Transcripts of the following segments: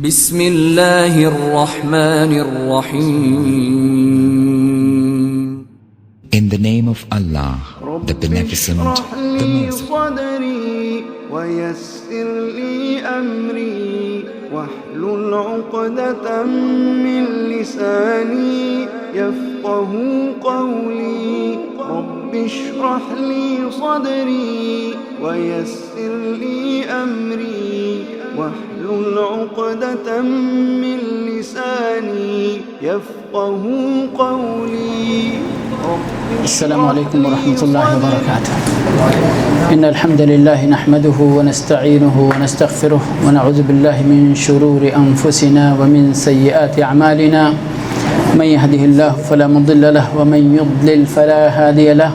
بسم اللہ الرحمن الرحیم. In the name of Allah, the Beneficent, the Merciful. صدري ويسر لي أمري واحلل عقدة من لساني يفقه قولي رب اشرح لي صدري ويسر لي أمري واحلل عقدة من لساني يفقه قولي. السلام علیکم ورحمۃ اللہ وبرکاتہ. ان الحمد للہ نحمده ونستعینه ونستغفره ونعوذ باللہ من شرور انفسنا ومن سیئات اعمالنا. من يهده الله فلا مضل له ومن يضلل فلا هادي له.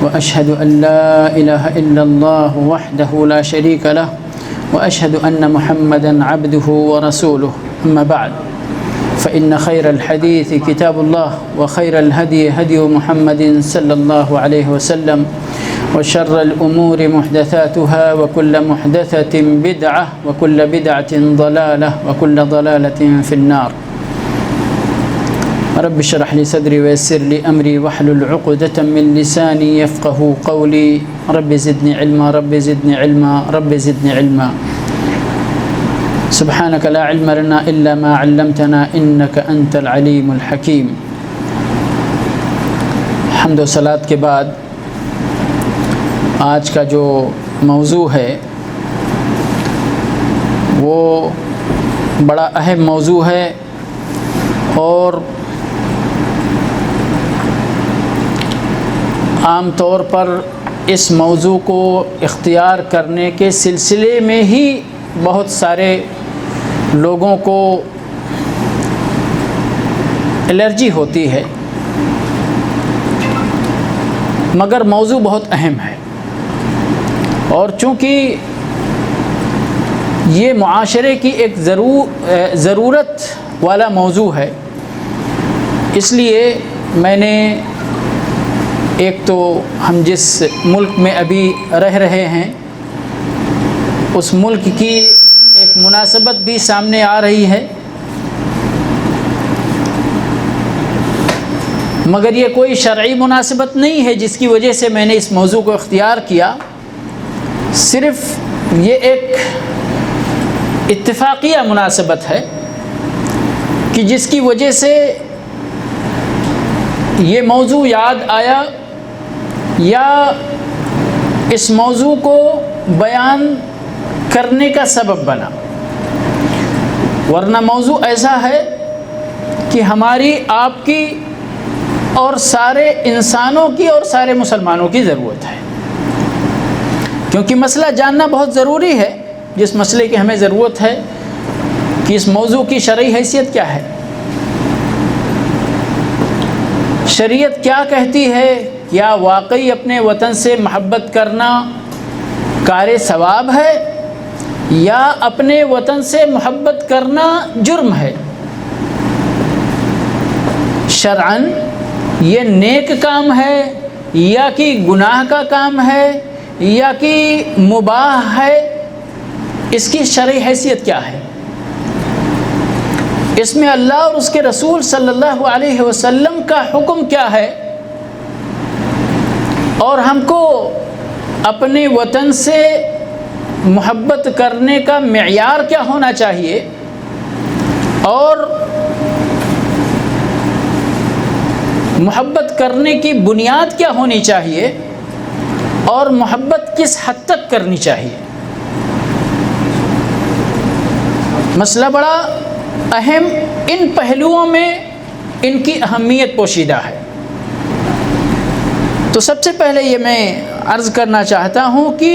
واشهد ان لا اله الا الله وحده لا شريك له واشهد ان محمدا عبده ورسوله. اما بعد فإن خير الحديث كتاب الله وخير الهدي هدي محمد صلى الله عليه وسلم وشر الأمور محدثاتها وكل محدثة بدعة وكل بدعة ضلالة وكل ضلالة في النار. رب اشرح لي صدري ويسر لي أمري واحلل عقدة من لساني يفقهوا قولي. رب زدني علما رب زدني علما رب زدني علما. سبحانك لا علم لنا إلا ما علمتنا إنك أنت العليم الحكيم. حمد و صلات کے بعد آج کا جو موضوع ہے وہ بڑا اہم موضوع ہے اور عام طور پر اس موضوع کو اختیار کرنے کے سلسلے میں ہی بہت سارے لوگوں کو الرجی ہوتی ہے، مگر موضوع بہت اہم ہے اور چونکہ یہ معاشرے کی ایک ضرورت والا موضوع ہے، اس لیے میں نے ایک تو ہم جس ملک میں ابھی رہ رہے ہیں اس ملک کی ایک مناسبت بھی سامنے آ رہی ہے، مگر یہ کوئی شرعی مناسبت نہیں ہے جس کی وجہ سے میں نے اس موضوع کو اختیار کیا. صرف یہ ایک اتفاقیہ مناسبت ہے کہ جس کی وجہ سے یہ موضوع یاد آیا یا اس موضوع کو بیان کرنے کا سبب بنا، ورنہ موضوع ایسا ہے کہ ہماری آپ کی اور سارے انسانوں کی اور سارے مسلمانوں کی ضرورت ہے، کیونکہ مسئلہ جاننا بہت ضروری ہے. جس مسئلے کی ہمیں ضرورت ہے کہ اس موضوع کی شرعی حیثیت کیا ہے، شریعت کیا کہتی ہے، کیا واقعی اپنے وطن سے محبت کرنا کار ثواب ہے یا اپنے وطن سے محبت کرنا جرم ہے. شرعاً یہ نیک کام ہے یا کہ گناہ کا کام ہے یا کہ مباح ہے، اس کی شرعی حیثیت کیا ہے، اس میں اللہ اور اس کے رسول صلی اللہ علیہ وسلم کا حکم کیا ہے، اور ہم کو اپنے وطن سے محبت کرنے کا معیار کیا ہونا چاہیے، اور محبت کرنے کی بنیاد کیا ہونی چاہیے، اور محبت کس حد تک کرنی چاہیے. مسئلہ بڑا اہم، ان پہلوؤں میں ان کی اہمیت پوشیدہ ہے. تو سب سے پہلے یہ میں عرض کرنا چاہتا ہوں کہ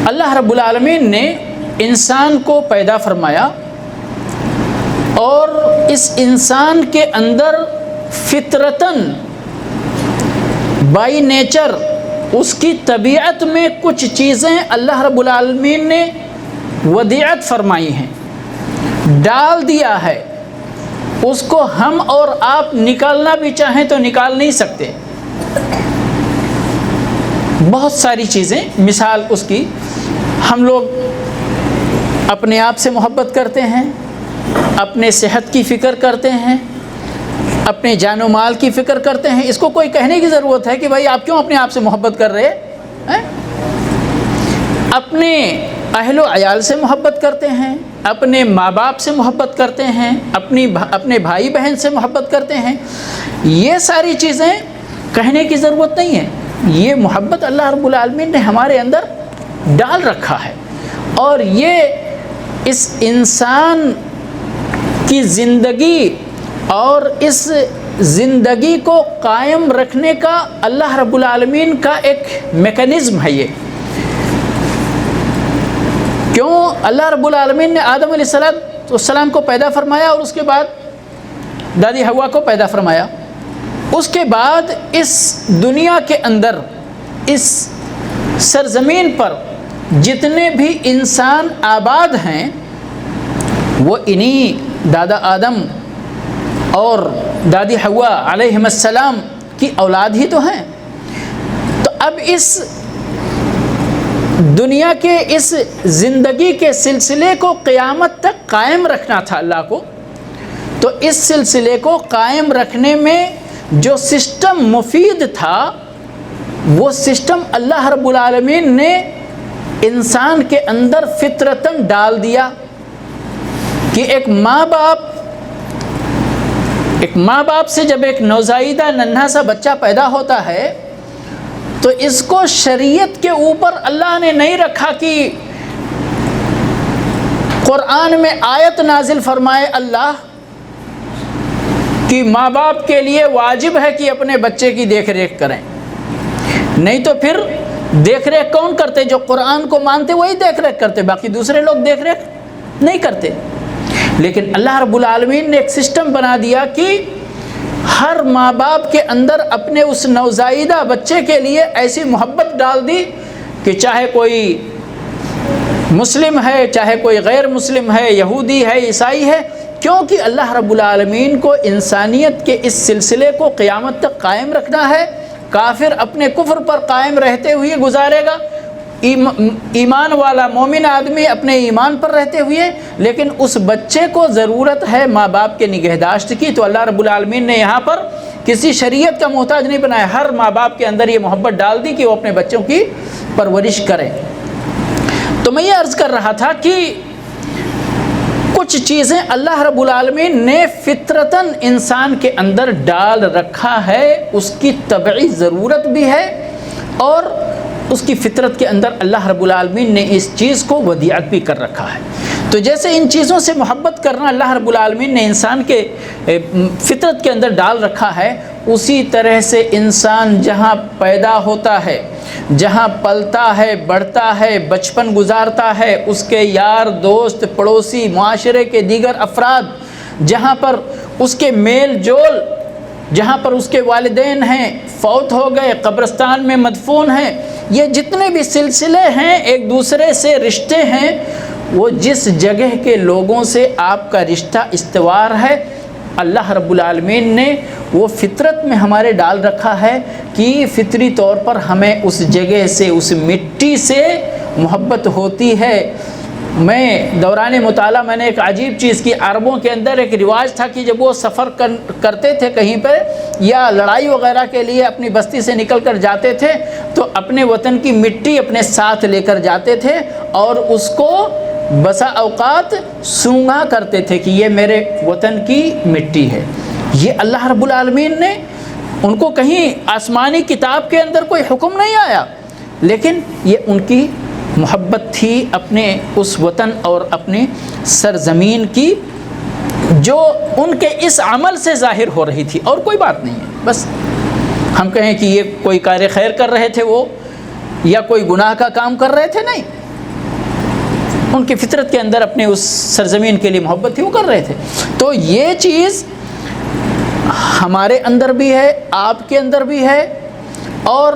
اللہ رب العالمین نے انسان کو پیدا فرمایا اور اس انسان کے اندر فطرتاً بائی نیچر اس کی طبیعت میں کچھ چیزیں اللہ رب العالمین نے ودیعت فرمائی ہیں، ڈال دیا ہے. اس کو ہم اور آپ نکالنا بھی چاہیں تو نکال نہیں سکتے. بہت ساری چیزیں، مثال اس کی ہم لوگ اپنے آپ سے محبت کرتے ہیں، اپنے صحت کی فکر کرتے ہیں، اپنے جان و مال کی فکر کرتے ہیں، اس کو کوئی کہنے کی ضرورت ہے کہ بھائی آپ کیوں اپنے آپ سے محبت کر رہے ہیں؟ اپنے اہل و عیال سے محبت کرتے ہیں، اپنے ماں باپ سے محبت کرتے ہیں، اپنے بھائی بہن سے محبت کرتے ہیں، یہ ساری چیزیں کہنے کی ضرورت نہیں ہے، یہ محبت اللہ رب العالمین نے ہمارے اندر ڈال رکھا ہے، اور یہ اس انسان کی زندگی اور اس زندگی کو قائم رکھنے کا اللہ رب العالمین کا ایک میکانزم ہے۔ یہ کیوں اللہ رب العالمین نے آدم علیہ السلام کو پیدا فرمایا اور اس کے بعد دادی حوا کو پیدا فرمایا، اس کے بعد اس دنیا کے اندر اس سرزمین پر جتنے بھی انسان آباد ہیں وہ انہی دادا آدم اور دادی حوا علیہم السلام کی اولاد ہی تو ہیں۔ تو اب اس دنیا کے اس زندگی کے سلسلے کو قیامت تک قائم رکھنا تھا اللہ کو، تو اس سلسلے کو قائم رکھنے میں جو سسٹم مفید تھا وہ سسٹم اللہ رب العالمین نے انسان کے اندر فطرتاً ڈال دیا کہ ایک ماں باپ سے جب ایک نوزائیدہ ننھا سا بچہ پیدا ہوتا ہے تو اس کو شریعت کے اوپر اللہ نے نہیں رکھا کہ قرآن میں آیت نازل فرمائے اللہ کہ ماں باپ کے لیے واجب ہے کہ اپنے بچے کی دیکھ ریکھ کریں، نہیں تو پھر دیکھ ریکھ کون کرتے؟ جو قرآن کو مانتے وہی دیکھ ریکھ کرتے، باقی دوسرے لوگ دیکھ ریکھ نہیں کرتے۔ لیکن اللہ رب العالمین نے ایک سسٹم بنا دیا کہ ہر ماں باپ کے اندر اپنے اس نوزائیدہ بچے کے لیے ایسی محبت ڈال دی کہ چاہے کوئی مسلم ہے، چاہے کوئی غیر مسلم ہے، یہودی ہے، عیسائی ہے، کیونکہ اللہ رب العالمین کو انسانیت کے اس سلسلے کو قیامت تک قائم رکھنا ہے۔ کافر اپنے کفر پر قائم رہتے ہوئے گزارے گا، ایمان والا مومن آدمی اپنے ایمان پر رہتے ہوئے، لیکن اس بچے کو ضرورت ہے ماں باپ کے نگہداشت کی، تو اللہ رب العالمین نے یہاں پر کسی شریعت کا محتاج نہیں بنایا، ہر ماں باپ کے اندر یہ محبت ڈال دی کہ وہ اپنے بچوں کی پرورش کریں۔ تو میں یہ عرض کر رہا تھا کہ کچھ چیزیں اللہ رب العالمین نے فطرتاً انسان کے اندر ڈال رکھا ہے، اس کی طبعی ضرورت بھی ہے، اور اس کی فطرت کے اندر اللہ رب العالمین نے اس چیز کو ودیعت بھی کر رکھا ہے۔ تو جیسے ان چیزوں سے محبت کرنا اللہ رب العالمین نے انسان کے فطرت کے اندر ڈال رکھا ہے، اسی طرح سے انسان جہاں پیدا ہوتا ہے، جہاں پلتا ہے، بڑھتا ہے، بچپن گزارتا ہے، اس کے یار دوست، پڑوسی، معاشرے کے دیگر افراد، جہاں پر اس کے میل جول، جہاں پر اس کے والدین ہیں، فوت ہو گئے، قبرستان میں مدفون ہیں، یہ جتنے بھی سلسلے ہیں، ایک دوسرے سے رشتے ہیں، وہ جس جگہ کے لوگوں سے آپ کا رشتہ استوار ہے، اللہ رب العالمین نے وہ فطرت میں ہمارے ڈال رکھا ہے کہ فطری طور پر ہمیں اس جگہ سے، اس مٹی سے محبت ہوتی ہے۔ میں دوران مطالعہ میں نے ایک عجیب چیز کی، عربوں کے اندر ایک رواج تھا کہ جب وہ سفر کرتے تھے کہیں پہ یا لڑائی وغیرہ کے لیے اپنی بستی سے نکل کر جاتے تھے تو اپنے وطن کی مٹی اپنے ساتھ لے کر جاتے تھے اور اس کو بسا اوقات سونگا کرتے تھے کہ یہ میرے وطن کی مٹی ہے۔ یہ اللہ رب العالمین نے ان کو کہیں آسمانی کتاب کے اندر کوئی حکم نہیں آیا، لیکن یہ ان کی محبت تھی اپنے اس وطن اور اپنی سرزمین کی، جو ان کے اس عمل سے ظاہر ہو رہی تھی، اور کوئی بات نہیں ہے۔ بس ہم کہیں کہ یہ کوئی کار خیر کر رہے تھے وہ، یا کوئی گناہ کا کام کر رہے تھے، نہیں، ان کی فطرت کے اندر اپنے اس سرزمین کے لیے محبت تھی، وہ کر رہے تھے۔ تو یہ چیز ہمارے اندر بھی ہے، آپ کے اندر بھی ہے، اور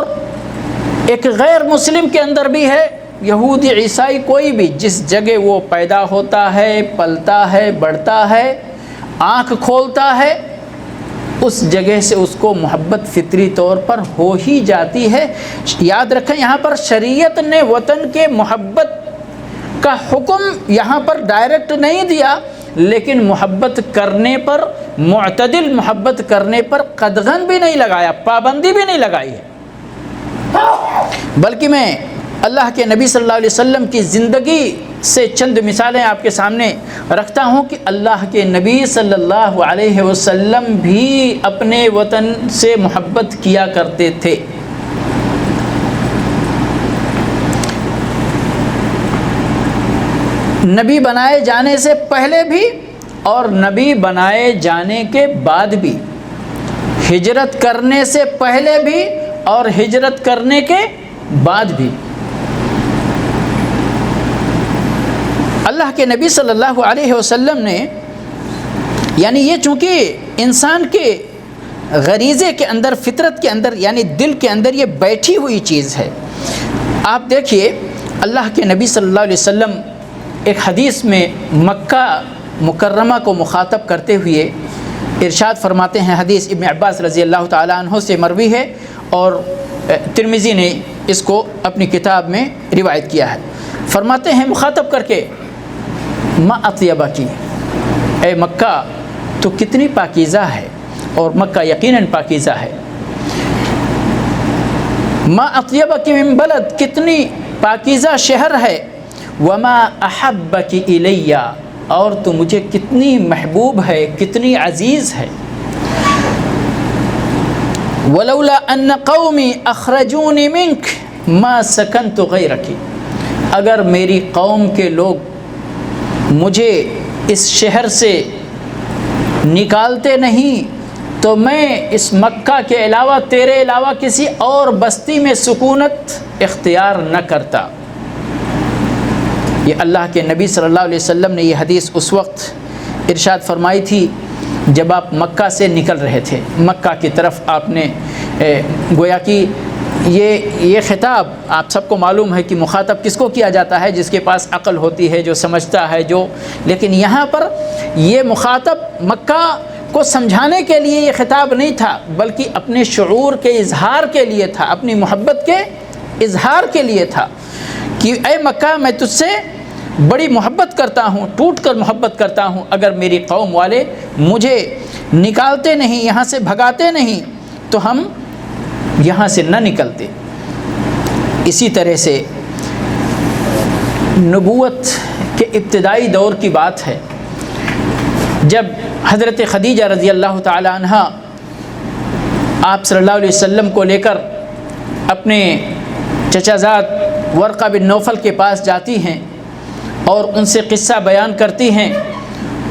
ایک غیر مسلم کے اندر بھی ہے، یہودی، عیسائی، کوئی بھی جس جگہ وہ پیدا ہوتا ہے، پلتا ہے، بڑھتا ہے، آنکھ کھولتا ہے، اس جگہ سے اس کو محبت فطری طور پر ہو ہی جاتی ہے۔ یاد رکھیں، یہاں پر شریعت نے وطن کے محبت کا حکم یہاں پر ڈائریکٹ نہیں دیا، لیکن محبت کرنے پر، معتدل محبت کرنے پر قدغن بھی نہیں لگایا، پابندی بھی نہیں لگائی ہے۔ بلکہ میں اللہ کے نبی صلی اللہ علیہ وسلم کی زندگی سے چند مثالیں آپ کے سامنے رکھتا ہوں کہ اللہ کے نبی صلی اللہ علیہ وسلم بھی اپنے وطن سے محبت کیا کرتے تھے۔ نبی بنائے جانے سے پہلے بھی اور نبی بنائے جانے کے بعد بھی، ہجرت کرنے سے پہلے بھی اور ہجرت کرنے کے بعد بھی، اللہ کے نبی صلی اللہ علیہ وسلم نے، یعنی یہ چونکہ انسان کے غریزے کے اندر، فطرت کے اندر، یعنی دل کے اندر یہ بیٹھی ہوئی چیز ہے۔ آپ دیکھیے اللہ کے نبی صلی اللہ علیہ وسلم ایک حدیث میں مکہ مکرمہ کو مخاطب کرتے ہوئے ارشاد فرماتے ہیں، حدیث ابن عباس رضی اللہ تعالیٰ عنہ سے مروی ہے اور ترمذی نے اس کو اپنی کتاب میں روایت کیا ہے۔ فرماتے ہیں مخاطب کر کے، ما اطیبہ کی، اے مکہ تو کتنی پاکیزہ ہے، اور مکہ یقیناً پاکیزہ ہے۔ ما اطیبہ کی من بلد، کتنی پاکیزہ شہر ہے۔ وما احبک الی، اور تو مجھے کتنی محبوب ہے، کتنی عزیز ہے۔ ولولا ان قومی اخرجونی منک ما سکنت غیرک، اگر میری قوم کے لوگ مجھے اس شہر سے نکالتے نہیں تو میں اس مکہ کے علاوہ، تیرے علاوہ کسی اور بستی میں سکونت اختیار نہ کرتا۔ یہ اللہ کے نبی صلی اللہ علیہ وسلم نے یہ حدیث اس وقت ارشاد فرمائی تھی جب آپ مکہ سے نکل رہے تھے، مکہ کی طرف آپ نے گویا کہ یہ خطاب آپ سب کو معلوم ہے کہ مخاطب کس کو کیا جاتا ہے، جس کے پاس عقل ہوتی ہے، جو سمجھتا ہے، لیکن یہاں پر یہ مخاطب مکہ کو سمجھانے کے لیے یہ خطاب نہیں تھا، بلکہ اپنے شعور کے اظہار کے لیے تھا، اپنی محبت کے اظہار کے لیے تھا کہ اے مکہ میں تجھ سے بڑی محبت کرتا ہوں، ٹوٹ کر محبت کرتا ہوں، اگر میری قوم والے مجھے نکالتے نہیں، یہاں سے بھگاتے نہیں تو ہم یہاں سے نہ نکلتے۔ اسی طرح سے نبوت کے ابتدائی دور کی بات ہے، جب حضرت خدیجہ رضی اللہ تعالی عنہ آپ صلی اللہ علیہ وسلم کو لے کر اپنے چچا زاد ورقہ بن نوفل کے پاس جاتی ہیں اور ان سے قصہ بیان کرتی ہیں،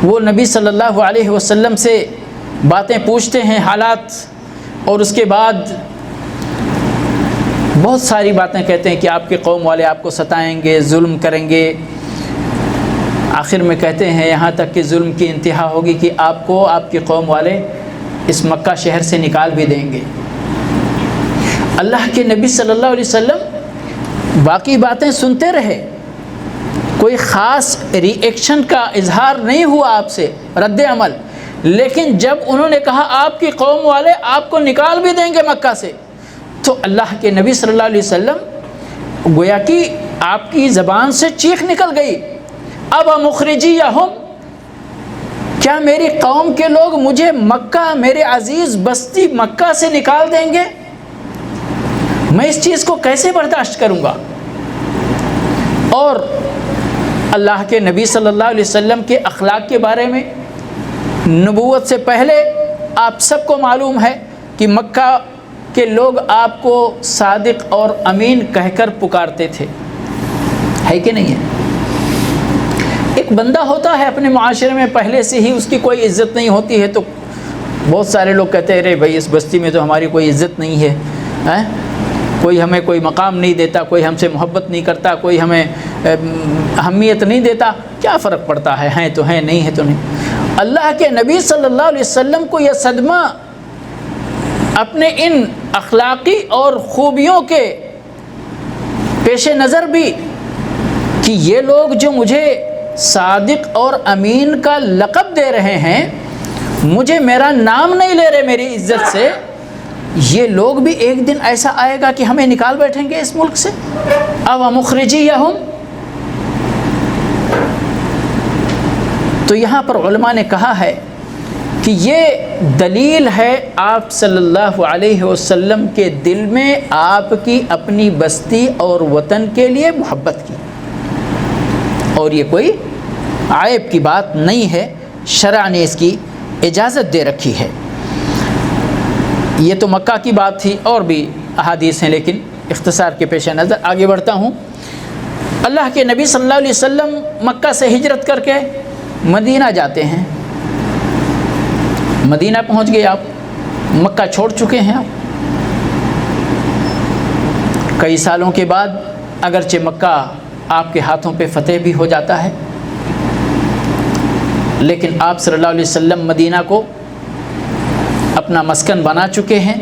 وہ نبی صلی اللہ علیہ وسلم سے باتیں پوچھتے ہیں، حالات، اور اس کے بعد بہت ساری باتیں کہتے ہیں کہ آپ کے قوم والے آپ کو ستائیں گے، ظلم کریں گے۔ آخر میں کہتے ہیں یہاں تک کہ ظلم کی انتہا ہوگی کہ آپ کو آپ کی قوم والے اس مکہ شہر سے نکال بھی دیں گے۔ اللہ کے نبی صلی اللہ علیہ وسلم باقی باتیں سنتے رہے، کوئی خاص ری ایکشن کا اظہار نہیں ہوا آپ سے، رد عمل، لیکن جب انہوں نے کہا آپ کی قوم والے آپ کو نکال بھی دیں گے مکہ سے، تو اللہ کے نبی صلی اللہ علیہ وسلم گویا کہ آپ کی زبان سے چیخ نکل گئی، اب مخرجیہم، کیا میری قوم کے لوگ مجھے مکہ، میرے عزیز بستی مکہ سے نکال دیں گے؟ میں اس چیز کو کیسے برداشت کروں گا؟ اور اللہ کے نبی صلی اللہ علیہ وسلم کے اخلاق کے بارے میں نبوت سے پہلے آپ سب کو معلوم ہے کہ مکہ کے لوگ آپ کو صادق اور امین کہہ کر پکارتے تھے، ہے کہ نہیں ہے؟ ایک بندہ ہوتا ہے اپنے معاشرے میں پہلے سے ہی اس کی کوئی عزت نہیں ہوتی ہے تو بہت سارے لوگ کہتے ہیں ارے بھائی اس بستی میں تو ہماری کوئی عزت نہیں ہے، کوئی ہمیں کوئی مقام نہیں دیتا، کوئی ہم سے محبت نہیں کرتا، کوئی ہمیں اہمیت نہیں دیتا، کیا فرق پڑتا ہے، ہیں تو ہیں، نہیں ہے تو نہیں۔ اللہ کے نبی صلی اللہ علیہ وسلم کو یہ صدمہ اپنے ان اخلاقی اور خوبیوں کے پیش نظر بھی کہ یہ لوگ جو مجھے صادق اور امین کا لقب دے رہے ہیں، مجھے میرا نام نہیں لے رہے میری عزت سے، یہ لوگ بھی ایک دن ایسا آئے گا کہ ہمیں نکال بیٹھیں گے اس ملک سے۔ او مخرجیہم، تو یہاں پر علماء نے کہا ہے کہ یہ دلیل ہے آپ صلی اللہ علیہ وسلم کے دل میں آپ کی اپنی بستی اور وطن کے لیے محبت کی، اور یہ کوئی عیب کی بات نہیں ہے، شرع نے اس کی اجازت دے رکھی ہے۔ یہ تو مکہ کی بات تھی، اور بھی احادیث ہیں، لیکن اختصار کے پیش نظر آگے بڑھتا ہوں۔ اللہ کے نبی صلی اللہ علیہ وسلم مکہ سے ہجرت کر کے مدینہ جاتے ہیں۔ مدینہ پہنچ گئے آپ، مکہ چھوڑ چکے ہیں آپ۔ کئی سالوں کے بعد اگرچہ مکہ آپ کے ہاتھوں پہ فتح بھی ہو جاتا ہے، لیکن آپ صلی اللہ علیہ وسلم مدینہ کو اپنا مسکن بنا چکے ہیں،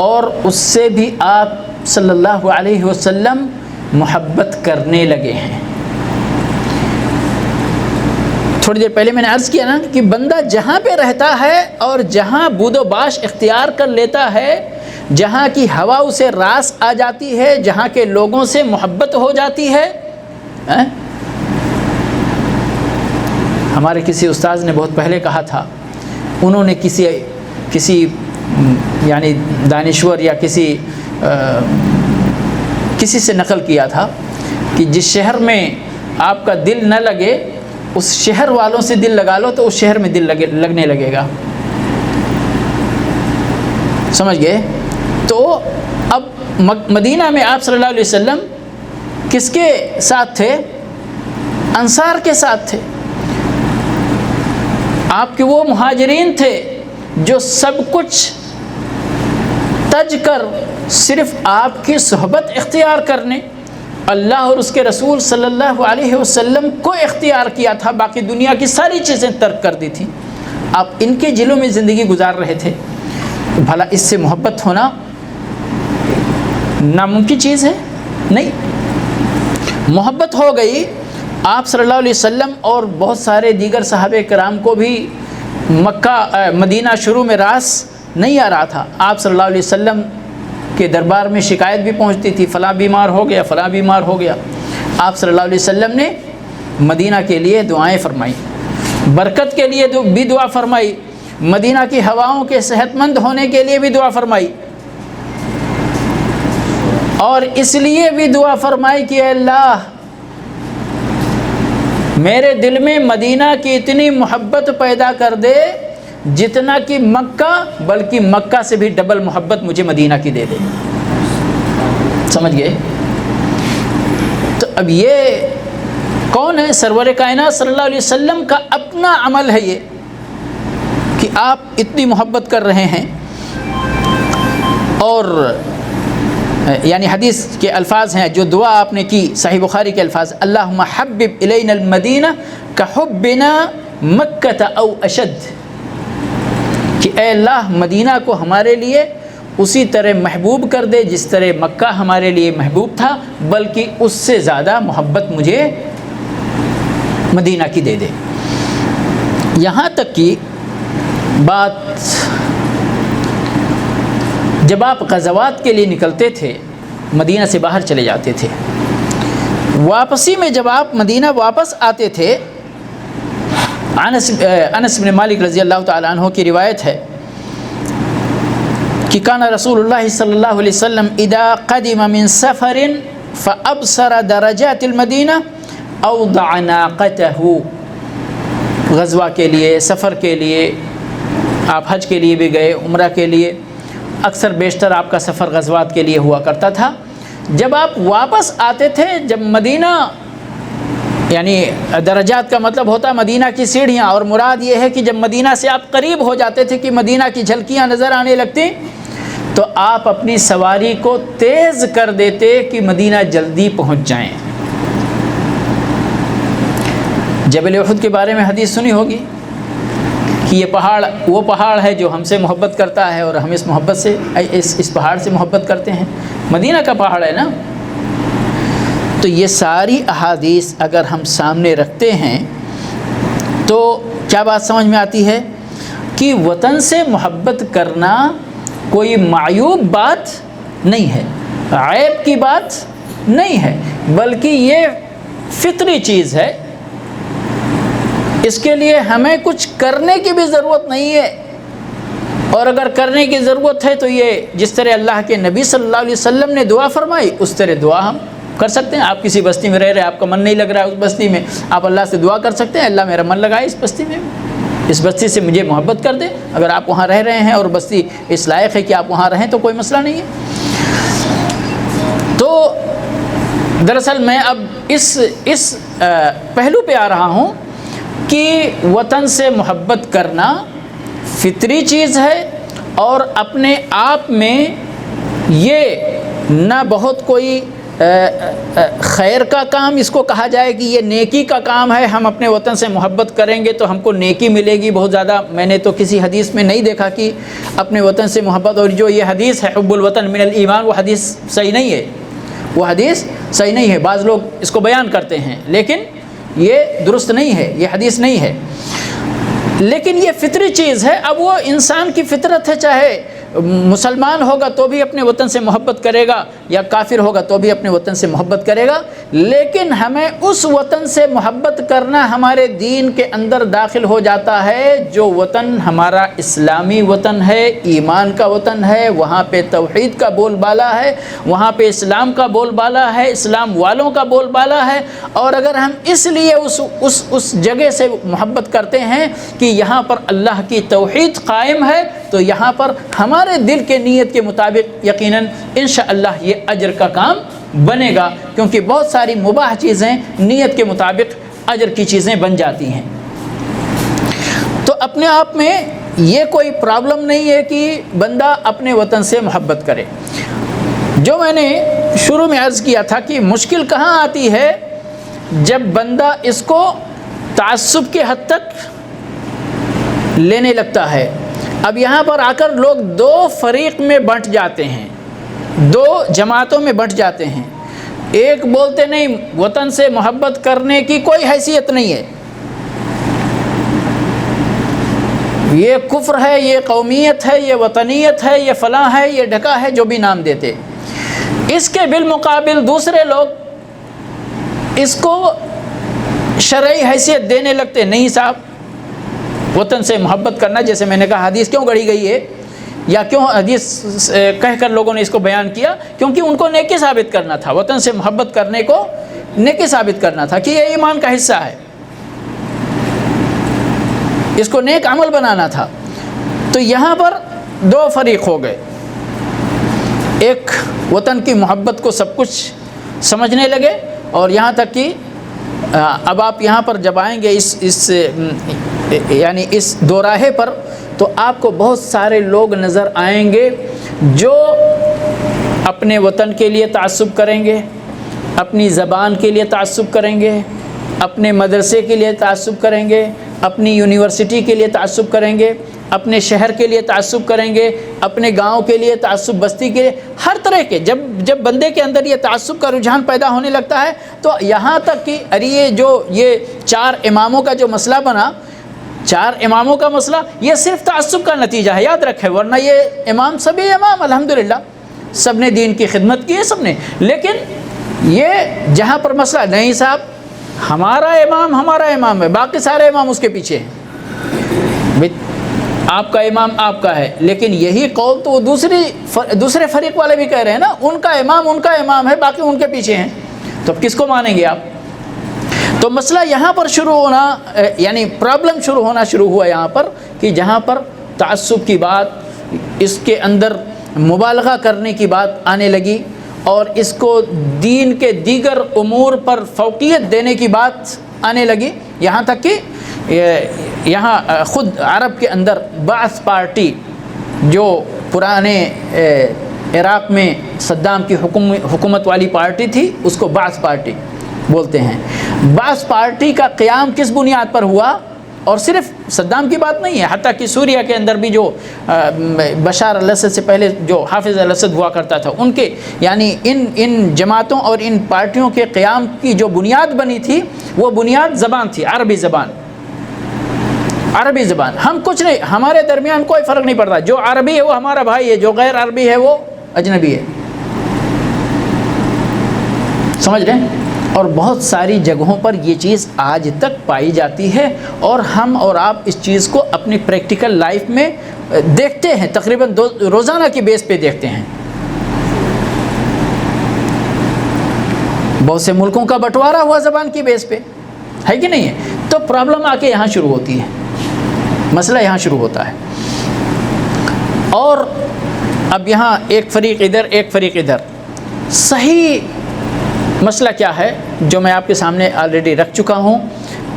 اور اس سے بھی آپ صلی اللہ علیہ وسلم محبت کرنے لگے ہیں۔ تھوڑی دیر پہلے میں نے عرض کیا نا کہ بندہ جہاں پہ رہتا ہے اور جہاں بود و باش اختیار کر لیتا ہے، جہاں کی ہوا اسے راس آ جاتی ہے، جہاں کے لوگوں سے محبت ہو جاتی ہے۔ ہمارے کسی استاذ نے بہت پہلے کہا تھا، انہوں نے کسی یعنی دانشور یا کسی سے نقل کیا تھا کہ جس شہر میں آپ کا دل نہ لگے، اس شہر والوں سے دل لگا لو تو اس شہر میں دل لگنے لگے گا۔ سمجھ گئے؟ تو اب مدینہ میں آپ صلی اللہ علیہ وسلم کس کے ساتھ تھے؟ انصار کے ساتھ تھے۔ آپ کے وہ مہاجرین تھے جو سب کچھ تج کر صرف آپ کی صحبت اختیار کرنے، اللہ اور اس کے رسول صلی اللہ علیہ وسلم کو اختیار کیا تھا، باقی دنیا کی ساری چیزیں ترک کر دی تھیں۔ آپ ان کے جلوں میں زندگی گزار رہے تھے، بھلا اس سے محبت ہونا ناممکن چیز ہے؟ نہیں، محبت ہو گئی۔ آپ صلی اللہ علیہ وسلم اور بہت سارے دیگر صحابہ کرام کو بھی مدینہ شروع میں راس نہیں آ رہا تھا۔ آپ صلی اللہ علیہ وسلم کے دربار میں شکایت بھی پہنچتی تھی، فلاں بیمار ہو گیا، فلاں بیمار ہو گیا۔ آپ صلی اللہ علیہ وسلم نے مدینہ کے لیے دعائیں فرمائی، برکت کے لیے بھی دعا فرمائی، مدینہ کی ہواؤں کے صحت مند ہونے کے لیے بھی دعا فرمائی، اور اس لیے بھی دعا فرمائی کہ اے اللہ میرے دل میں مدینہ کی اتنی محبت پیدا کر دے جتنا کہ مکہ، بلکہ مکہ سے بھی ڈبل محبت مجھے مدینہ کی دے دے۔ سمجھ گئے؟ تو اب یہ کون ہے؟ سرور کائنات صلی اللہ علیہ وسلم کا اپنا عمل ہے یہ کہ آپ اتنی محبت کر رہے ہیں۔ اور یعنی حدیث کے الفاظ ہیں جو دعا آپ نے کی، صحیح بخاری کے الفاظ، اللہم حبب الینا المدینہ کحبنا مکہ او اشد، کہ اے اللہ مدینہ کو ہمارے لیے اسی طرح محبوب کر دے جس طرح مکہ ہمارے لیے محبوب تھا، بلکہ اس سے زیادہ محبت مجھے مدینہ کی دے دے۔ یہاں تک کہ بات جب آپ غزوات کے لیے نکلتے تھے، مدینہ سے باہر چلے جاتے تھے، واپسی میں جب آپ مدینہ واپس آتے تھے، انس بن مالک رضی اللہ تعالیٰ عنہ کی روایت ہے کہ کان رسول اللہ صلی اللہ علیہ وسلم اذا قدم من سفر فابصر درجات المدینہ اوضع ناقته۔ غزوہ کے لیے، سفر کے لیے، آپ حج کے لیے بھی گئے، عمرہ کے لیے، اکثر بیشتر آپ کا سفر غزوات کے لیے ہوا کرتا تھا۔ جب آپ واپس آتے تھے، جب مدینہ یعنی درجات کا مطلب ہوتا ہے مدینہ کی سیڑھیاں، اور مراد یہ ہے کہ جب مدینہ سے آپ قریب ہو جاتے تھے کہ مدینہ کی جھلکیاں نظر آنے لگتی، تو آپ اپنی سواری کو تیز کر دیتے کہ مدینہ جلدی پہنچ جائیں۔ جبل احد کے بارے میں حدیث سنی ہوگی کہ یہ پہاڑ وہ پہاڑ ہے جو ہم سے محبت کرتا ہے، اور ہم اس پہاڑ سے محبت کرتے ہیں۔ مدینہ کا پہاڑ ہے نا۔ تو یہ ساری احادیث اگر ہم سامنے رکھتے ہیں تو کیا بات سمجھ میں آتی ہے کہ وطن سے محبت کرنا کوئی معیوب بات نہیں ہے، عیب کی بات نہیں ہے، بلکہ یہ فطری چیز ہے۔ اس کے لیے ہمیں کچھ کرنے کی بھی ضرورت نہیں ہے، اور اگر کرنے کی ضرورت ہے تو یہ جس طرح اللہ کے نبی صلی اللہ علیہ وسلم نے دعا فرمائی اس طرح دعا ہم کر سکتے ہیں۔ آپ کسی بستی میں رہ رہے ہیں، آپ کا من نہیں لگ رہا ہے اس بستی میں، آپ اللہ سے دعا کر سکتے ہیں، اللہ میرا من لگائے اس بستی میں، اس بستی سے مجھے محبت کر دے۔ اگر آپ وہاں رہ رہے ہیں اور بستی اس لائق ہے کہ آپ وہاں رہیں تو کوئی مسئلہ نہیں ہے۔ تو دراصل میں اب اس پہلو پہ آ رہا ہوں کہ وطن سے محبت کرنا فطری چیز ہے، اور اپنے آپ میں یہ نہ بہت کوئی خیر کا کام اس کو کہا جائے کہ یہ نیکی کا کام ہے، ہم اپنے وطن سے محبت کریں گے تو ہم کو نیکی ملے گی بہت زیادہ۔ میں نے تو کسی حدیث میں نہیں دیکھا کہ اپنے وطن سے محبت، اور جو یہ حدیث ہے حب الوطن من الایمان، وہ حدیث صحیح نہیں ہے، وہ حدیث صحیح نہیں ہے۔ بعض لوگ اس کو بیان کرتے ہیں لیکن یہ درست نہیں ہے، یہ حدیث نہیں ہے، لیکن یہ فطری چیز ہے۔ اب وہ انسان کی فطرت ہے، چاہے مسلمان ہوگا تو بھی اپنے وطن سے محبت کرے گا، یا کافر ہوگا تو بھی اپنے وطن سے محبت کرے گا، لیکن ہمیں اس وطن سے محبت کرنا ہمارے دین کے اندر داخل ہو جاتا ہے جو وطن ہمارا اسلامی وطن ہے، ایمان کا وطن ہے، وہاں پہ توحید کا بول بالا ہے، وہاں پہ اسلام کا بول بالا ہے، اسلام والوں کا بول بالا ہے۔ اور اگر ہم اس لیے اس جگہ سے محبت کرتے ہیں کہ یہاں پر اللہ کی توحید قائم ہے، تو یہاں پر ہمارے دل کے نیت کے مطابق یقیناً انشاءاللہ یہ اجر کا کام بنے گا، کیونکہ بہت ساری مباح چیزیں نیت کے مطابق اجر کی چیزیں بن جاتی ہیں۔ تو اپنے آپ میں یہ کوئی پرابلم نہیں ہے کہ بندہ اپنے وطن سے محبت کرے۔ جو میں نے شروع میں عرض کیا تھا کہ مشکل کہاں آتی ہے، جب بندہ اس کو تعصب کے حد تک لینے لگتا ہے۔ اب یہاں پر آ کر لوگ دو فریق میں بٹ جاتے ہیں، دو جماعتوں میں بٹ جاتے ہیں۔ ایک بولتے نہیں وطن سے محبت کرنے کی کوئی حیثیت نہیں ہے، یہ کفر ہے، یہ قومیت ہے، یہ وطنیت ہے، یہ فلاں ہے، یہ ڈھکا ہے، جو بھی نام دیتے۔ اس کے بالمقابل دوسرے لوگ اس کو شرعی حیثیت دینے لگتے، نہیں صاحب وطن سے محبت کرنا، جیسے میں نے کہا حدیث کیوں گڑھی گئی ہے یا کیوں حدیث کہہ کر لوگوں نے اس کو بیان کیا، کیونکہ ان کو نیکی ثابت کرنا تھا، وطن سے محبت کرنے کو نیکی ثابت کرنا تھا کہ یہ ایمان کا حصہ ہے، اس کو نیک عمل بنانا تھا۔ تو یہاں پر دو فریق ہو گئے، ایک وطن کی محبت کو سب کچھ سمجھنے لگے، اور یہاں تک کہ اب آپ یہاں پر جب آئیں گے اس دوراہے پر، تو آپ کو بہت سارے لوگ نظر آئیں گے جو اپنے وطن کے لیے تعصب کریں گے، اپنی زبان کے لیے تعصب کریں گے، اپنے مدرسے کے لیے تعصب کریں گے، اپنی یونیورسٹی کے لیے تعصب کریں گے، اپنے شہر کے لیے تعصب کریں گے، اپنے گاؤں کے لیے تعصب، بستی کے لیے، ہر طرح کے۔ جب بندے کے اندر یہ تعصب کا رجحان پیدا ہونے لگتا ہے تو یہاں تک کہ یہ 4 اماموں کا جو مسئلہ بنا، 4 اماموں کا مسئلہ، یہ صرف تعصب کا نتیجہ ہے، یاد رکھیں، ورنہ یہ امام سبھی امام الحمدللہ سب نے دین کی خدمت کی ہے، سب نے، لیکن یہ جہاں پر مسئلہ نہیں صاحب ہمارا امام ہے، باقی سارے امام اس کے پیچھے ہیں، آپ کا امام آپ کا ہے، لیکن یہی قول تو دوسرے فریق والے بھی کہہ رہے ہیں نا، ان کا امام ہے، باقی ان کے پیچھے ہیں، تو اب کس کو مانیں گے آپ؟ تو مسئلہ یہاں پر شروع ہونا، یعنی پرابلم شروع ہوا یہاں پر کہ جہاں پر تعصب کی بات، اس کے اندر مبالغہ کرنے کی بات آنے لگی، اور اس کو دین کے دیگر امور پر فوقیت دینے کی بات آنے لگی، یہاں تک کہ یہاں خود عرب کے اندر بعث پارٹی جو پرانے عراق میں صدام کی حکومت والی پارٹی تھی، اس کو بعث پارٹی بولتے ہیں۔ بعث پارٹی کا قیام کس بنیاد پر ہوا؟ اور صرف صدام کی بات نہیں ہے، حتیٰ کہ سوریہ کے اندر بھی جو بشار الاسد سے پہلے جو حافظ الاسد ہوا کرتا تھا، ان کے یعنی ان جماعتوں اور ان پارٹیوں کے قیام کی جو بنیاد بنی تھی، وہ بنیاد زبان تھی، عربی زبان۔ ہم کچھ نہیں، ہمارے درمیان کوئی فرق نہیں پڑتا، جو عربی ہے وہ ہمارا بھائی ہے، جو غیر عربی ہے وہ اجنبی ہے، سمجھ رہے ہیں؟ اور بہت ساری جگہوں پر یہ چیز آج تک پائی جاتی ہے، اور ہم اور آپ اس چیز کو اپنی پریکٹیکل لائف میں دیکھتے ہیں، تقریباً روزانہ کی بیس پہ دیکھتے ہیں۔ بہت سے ملکوں کا بٹوارا ہوا زبان کی بیس پہ، ہے کہ نہیں ہے؟ تو پرابلم آ کے یہاں شروع ہوتی ہے، مسئلہ یہاں شروع ہوتا ہے۔ اور اب یہاں ایک فریق ادھر ایک فریق ادھر، صحیح مسئلہ کیا ہے جو میں آپ کے سامنے آلریڈی رکھ چکا ہوں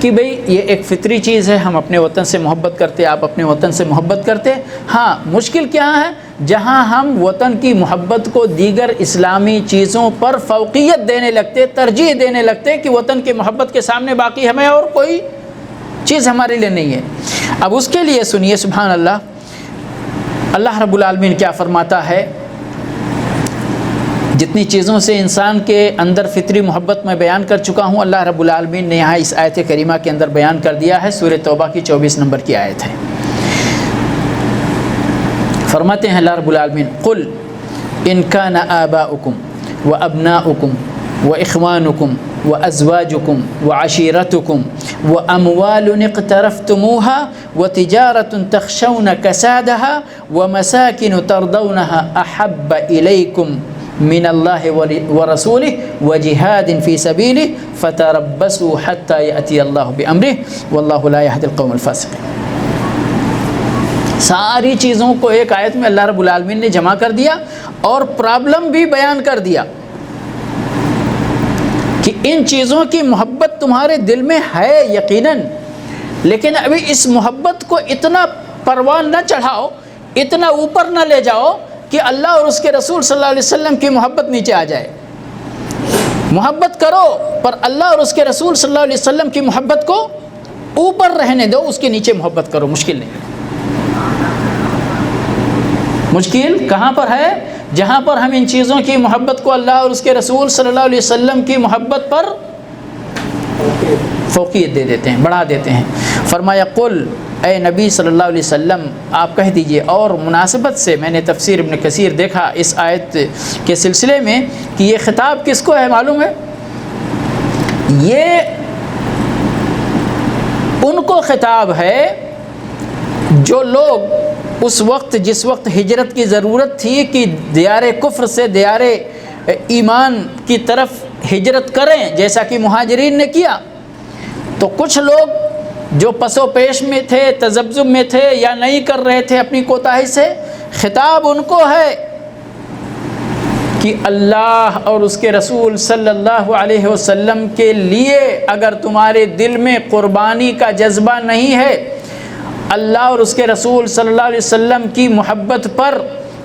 کہ بھئی یہ ایک فطری چیز ہے، ہم اپنے وطن سے محبت کرتے، آپ اپنے وطن سے محبت کرتے۔ ہاں، مشکل کیا ہے؟ جہاں ہم وطن کی محبت کو دیگر اسلامی چیزوں پر فوقیت دینے لگتے، ترجیح دینے لگتے کہ وطن کی محبت کے سامنے باقی ہمیں اور کوئی چیز ہمارے لیے نہیں ہے۔ اب اس کے لیے سنیے، سبحان اللہ، اللہ رب العالمین کیا فرماتا ہے۔ جتنی چیزوں سے انسان کے اندر فطری محبت میں بیان کر چکا ہوں، اللہ رب العالمین نے یہاں اس آیت کریمہ کے اندر بیان کر دیا ہے۔ سورہ توبہ کی 24 نمبر کی آیت ہے۔ فرماتے ہیں اللہ رب العالمین: قل ان کان آباؤکم وابناؤکم واخوانکم وازواجکم وعشیرتکم واموال اقترفتموها وتجارة تخشون كسادها ومساكن ترضونها احب الیکم من اللہ ورسولہ وجہاد فی سبیلہ فتربصوا حتی یأتی اللہ بامرہ واللہ لا یہدی القوم الفاسقین۔ ساری چیزوں کو ایک آیت میں اللہ رب العالمین نے جمع کر دیا اور پرابلم بھی بیان کر دیا کہ ان چیزوں کی محبت تمہارے دل میں ہے یقیناً، لیکن ابھی اس محبت کو اتنا پروان نہ چڑھاؤ، اتنا اوپر نہ لے جاؤ کہ اللہ اور اس کے رسول صلی اللہ علیہ وسلم کی محبت نیچے آ جائے۔ محبت کرو پر اللہ اور اس کے رسول صلی اللہ علیہ وسلم کی محبت کو اوپر رہنے دو، اس کے نیچے محبت کرو۔ مشکل نہیں، مشکل کہاں پر ہے؟ جہاں پر ہم ان چیزوں کی محبت کو اللہ اور اس کے رسول صلی اللہ علیہ وسلم کی محبت پر فوقیت دے دیتے ہیں، بڑھا دیتے ہیں۔ فرمایا قل، اے نبی صلی اللہ علیہ وسلم آپ کہہ دیجئے۔ اور مناسبت سے میں نے تفسیر ابن کثیر دیکھا اس آیت کے سلسلے میں کہ یہ خطاب کس کو ہے معلوم ہے؟ یہ ان کو خطاب ہے جو لوگ اس وقت، جس وقت ہجرت کی ضرورت تھی کہ دیار کفر سے دیار ایمان کی طرف ہجرت کریں جیسا کہ مہاجرین نے کیا، تو کچھ لوگ جو پس و پیش میں تھے، تذبذب میں تھے یا نہیں کر رہے تھے اپنی کوتاہی سے، خطاب ان کو ہے کہ اللہ اور اس کے رسول صلی اللہ علیہ وسلم کے لیے اگر تمہارے دل میں قربانی کا جذبہ نہیں ہے، اللہ اور اس کے رسول صلی اللہ علیہ وسلم کی محبت پر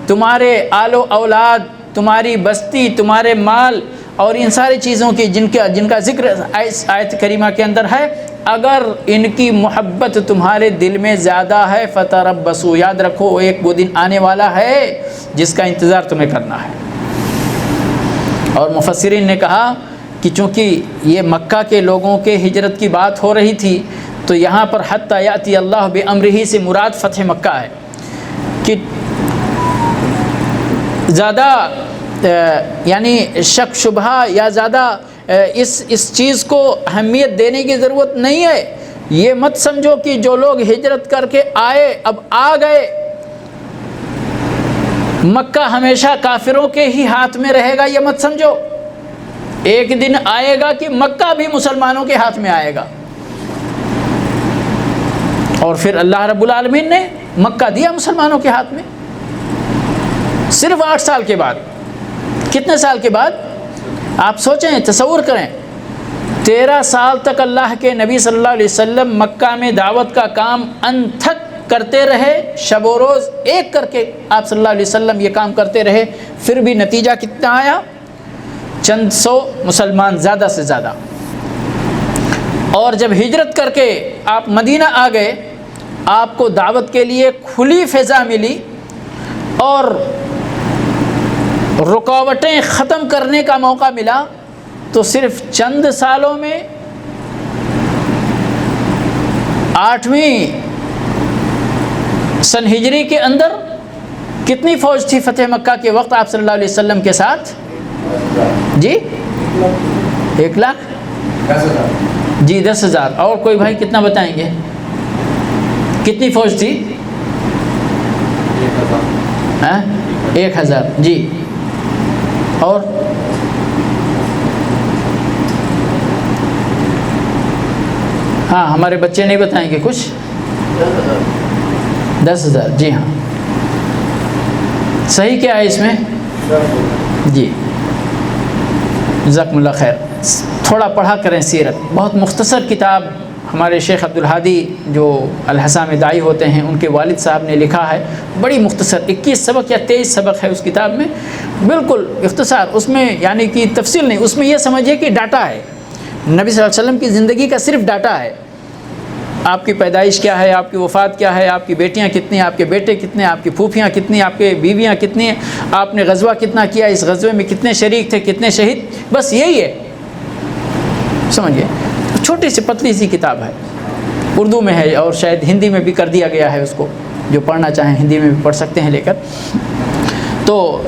تمہارے آل و اولاد، تمہاری بستی، تمہارے مال اور ان ساری چیزوں کی جن کا ذکر اس آیت کریمہ کے اندر ہے، اگر ان کی محبت تمہارے دل میں زیادہ ہے فتربصوا، یاد رکھو ایک وہ دن آنے والا ہے جس کا انتظار تمہیں کرنا ہے۔ اور مفسرین نے کہا کہ چونکہ یہ مکہ کے لوگوں کے ہجرت کی بات ہو رہی تھی، تو یہاں پر حتی یأتی اللہ بامرہ سے مراد فتح مکہ ہے، کہ زیادہ یعنی شک شبہ یا زیادہ اس چیز کو اہمیت دینے کی ضرورت نہیں ہے۔ یہ مت سمجھو کہ جو لوگ ہجرت کر کے آئے اب آ گئے، مکہ ہمیشہ کافروں کے ہی ہاتھ میں رہے گا، یہ مت سمجھو۔ ایک دن آئے گا کہ مکہ بھی مسلمانوں کے ہاتھ میں آئے گا، اور پھر اللہ رب العالمین نے مکہ دیا مسلمانوں کے ہاتھ میں صرف 8 سال کے بعد۔ کتنے سال کے بعد؟ آپ سوچیں، تصور کریں، 13 سال تک اللہ کے نبی صلی اللہ علیہ وسلم مکہ میں دعوت کا کام انتھک کرتے رہے، شب و روز ایک کر کے آپ صلی اللہ علیہ وسلم یہ کام کرتے رہے، پھر بھی نتیجہ کتنا آیا؟ چند سو مسلمان زیادہ سے زیادہ۔ اور جب ہجرت کر کے آپ مدینہ آ گئے، آپ کو دعوت کے لیے کھلی فضا ملی اور رکاوٹیں ختم کرنے کا موقع ملا، تو صرف چند سالوں میں 8ویں سن ہجری کے اندر کتنی فوج تھی فتح مکہ کے وقت آپ صلی اللہ علیہ وسلم کے ساتھ؟ جی 1,10,000 جی 10,000. اور کوئی بھائی کتنا بتائیں گے؟ کتنی فوج تھی؟ 1,000 جی. اور ہاں ہمارے بچے نہیں بتائیں گے کچھ؟ 10,000 جی ہاں. صحیح کیا ہے اس میں؟ جی جزاکم اللہ خیر. تھوڑا پڑھا کریں سیرت، بہت مختصر کتاب ہمارے شیخ عبدالہادی جو الحسام داعی ہوتے ہیں ان کے والد صاحب نے لکھا ہے. بڑی مختصر 21 سبق یا 23 سبق ہے اس کتاب میں، بالکل اختصار. اس میں یعنی کہ تفصیل نہیں، اس میں یہ سمجھیے کہ ڈاٹا ہے، نبی صلی اللہ علیہ وسلم کی زندگی کا صرف ڈاٹا ہے. آپ کی پیدائش کیا ہے، آپ کی وفات کیا ہے، آپ کی بیٹیاں کتنی، آپ کے بیٹے کتنے، آپ کی پھوپھیاں کتنی، آپ کے بیویاں کتنی ہیں، آپ نے غزوہ کتنا کیا، اس غزوے میں کتنے شریک تھے، کتنے شہید، بس یہی ہے. سمجھیے چھوٹی سی پتلی سی کتاب ہے، اردو میں ہے اور شاید ہندی میں بھی کر دیا گیا ہے. اس کو جو پڑھنا چاہیں ہندی میں بھی پڑھ سکتے ہیں لے کر. تو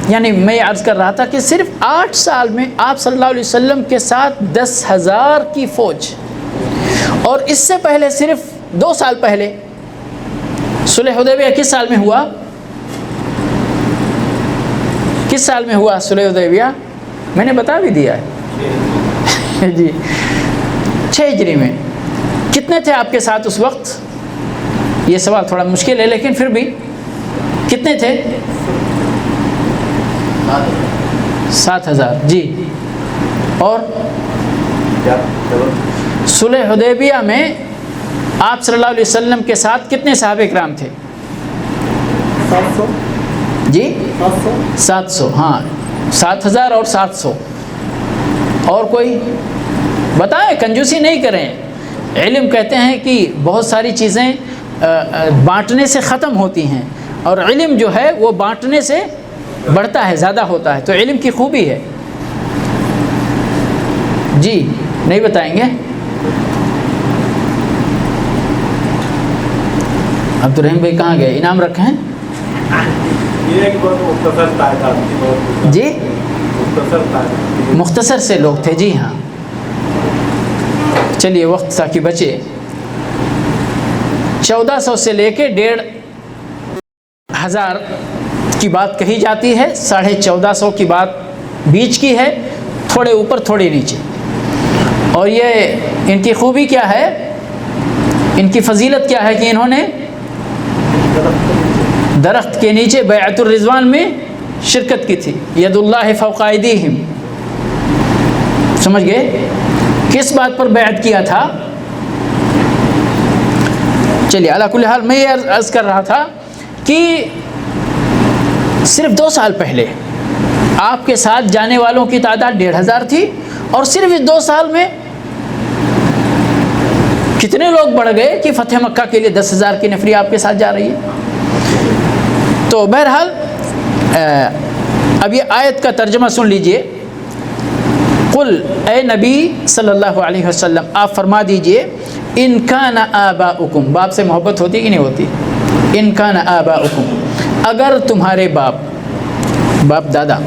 یعنی میں عرض کر رہا تھا کہ صرف 8 سال میں آپ صلی اللہ علیہ وسلم کے ساتھ 10,000 کی فوج، اور اس سے پہلے صرف 2 سال پہلے صلح حدیبیہ کس سال میں ہوا؟ کس سال میں ہوا صلح حدیبیہ؟ میں نے بتا بھی دیا ہے جی 6 ہجری میں. کتنے تھے آپ کے ساتھ اس وقت؟ یہ سوال تھوڑا مشکل ہے لیکن پھر بھی کتنے تھے؟ 7,000 جی. اور صلح حدیبیہ میں آپ صلی اللہ علیہ وسلم کے ساتھ کتنے صحابہ کرام تھے؟ 700 جی 700. ہاں 7,000 اور 700. اور کوئی بتائیں، کنجوسی نہیں کریں. علم کہتے ہیں کہ بہت ساری چیزیں بانٹنے سے ختم ہوتی ہیں، اور علم جو ہے وہ بانٹنے سے بڑھتا ہے، زیادہ ہوتا ہے. تو علم کی خوبی ہے. جی نہیں بتائیں گے؟ عبدالرحیم بھائی کہاں گئے؟ انعام رکھے ہیں جی؟ مختصر سے لوگ تھے جی ہاں. چلیے وقت تاکہ بچے. 1400 سے لے کے 1,500 کی بات کہی جاتی ہے، 1450 کی بات بیچ کی ہے، تھوڑے اوپر تھوڑے نیچے. اور یہ ان کی خوبی کیا ہے، ان کی فضیلت کیا ہے کہ انہوں نے درخت کے نیچے بیعت الرضوان میں شرکت کی تھی. ید اللہ فوق ایدیہم. سمجھ گئے کس بات پر بیعت کیا تھا؟ چلیے علی کل حال میں یہ عرض کر رہا تھا کہ صرف 2 سال پہلے آپ کے ساتھ جانے والوں کی تعداد 1,500 تھی، اور صرف اس 2 سال میں کتنے لوگ بڑھ گئے کہ فتح مکہ کے لیے 10,000 کی نفری آپ کے ساتھ جا رہی ہے. تو بہرحال اب یہ آیت کا ترجمہ سن لیجئے. قل اے نبی صلی اللہ علیہ وسلم آپ فرما دیجئے، ان کان آباؤکم، باپ سے محبت ہوتی کہ نہیں ہوتی؟ ان کان آباؤکم، اگر تمہارے باپ دادا،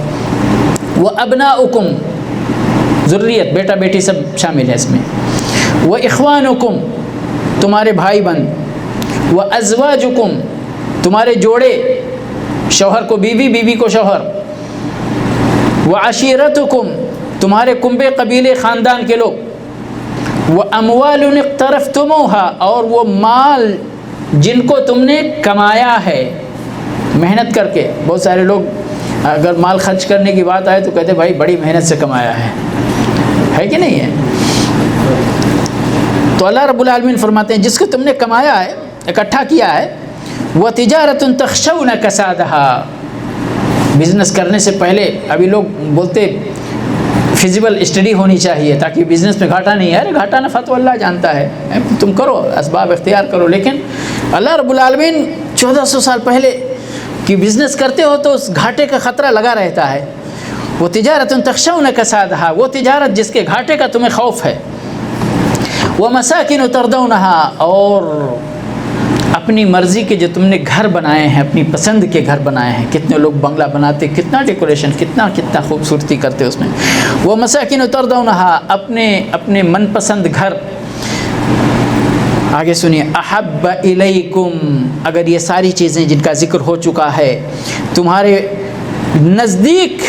و ابناؤکم، ذریت بیٹا بیٹی سب شامل ہے اس میں، و اخوانکم، تمہارے بھائی بہن، و ازواجکم، تمہارے جوڑے، شوہر کو بیوی، بیوی کو شوہر، و عشیرتکم، تمہارے کنبے قبیلے خاندان کے لوگ، و اموال اقترفتموها، اور وہ مال جن کو تم نے کمایا ہے محنت کر کے. بہت سارے لوگ اگر مال خرچ کرنے کی بات آئے تو کہتے بھائی بڑی محنت سے کمایا ہے کہ نہیں ہے؟ تو اللہ رب العالمین فرماتے ہیں جس کو تم نے کمایا ہے، اکٹھا کیا ہے، وَتِجَارَةٌ تَخْشَوْنَ كَسَادَهَا، بزنس کرنے سے پہلے ابھی لوگ بولتے فزیبل اسٹڈی ہونی چاہیے تاکہ بزنس میں گھاٹا نہیں ہے. ارے گھاٹا نفع تو اللہ جانتا ہے، تم کرو، اسباب اختیار کرو. لیکن اللہ رب العالمین 1400 سال پہلے کہ بزنس کرتے ہو تو اس گھاٹے کا خطرہ لگا رہتا ہے. وہ تجارت تخشون کسادها، وہ تجارت جس کے گھاٹے کا تمہیں خوف ہے. ومساکن ترضونها، اور اپنی مرضی کے جو تم نے گھر بنائے ہیں، اپنی پسند کے گھر بنائے ہیں، کتنے لوگ بنگلہ بناتے، کتنا ڈیکوریشن، کتنا خوبصورتی کرتے اس میں، وہ مساکن ترضونھا، اپنے من پسند گھر. آگے سنیے، احب الیکم، اگر یہ ساری چیزیں جن کا ذکر ہو چکا ہے تمہارے نزدیک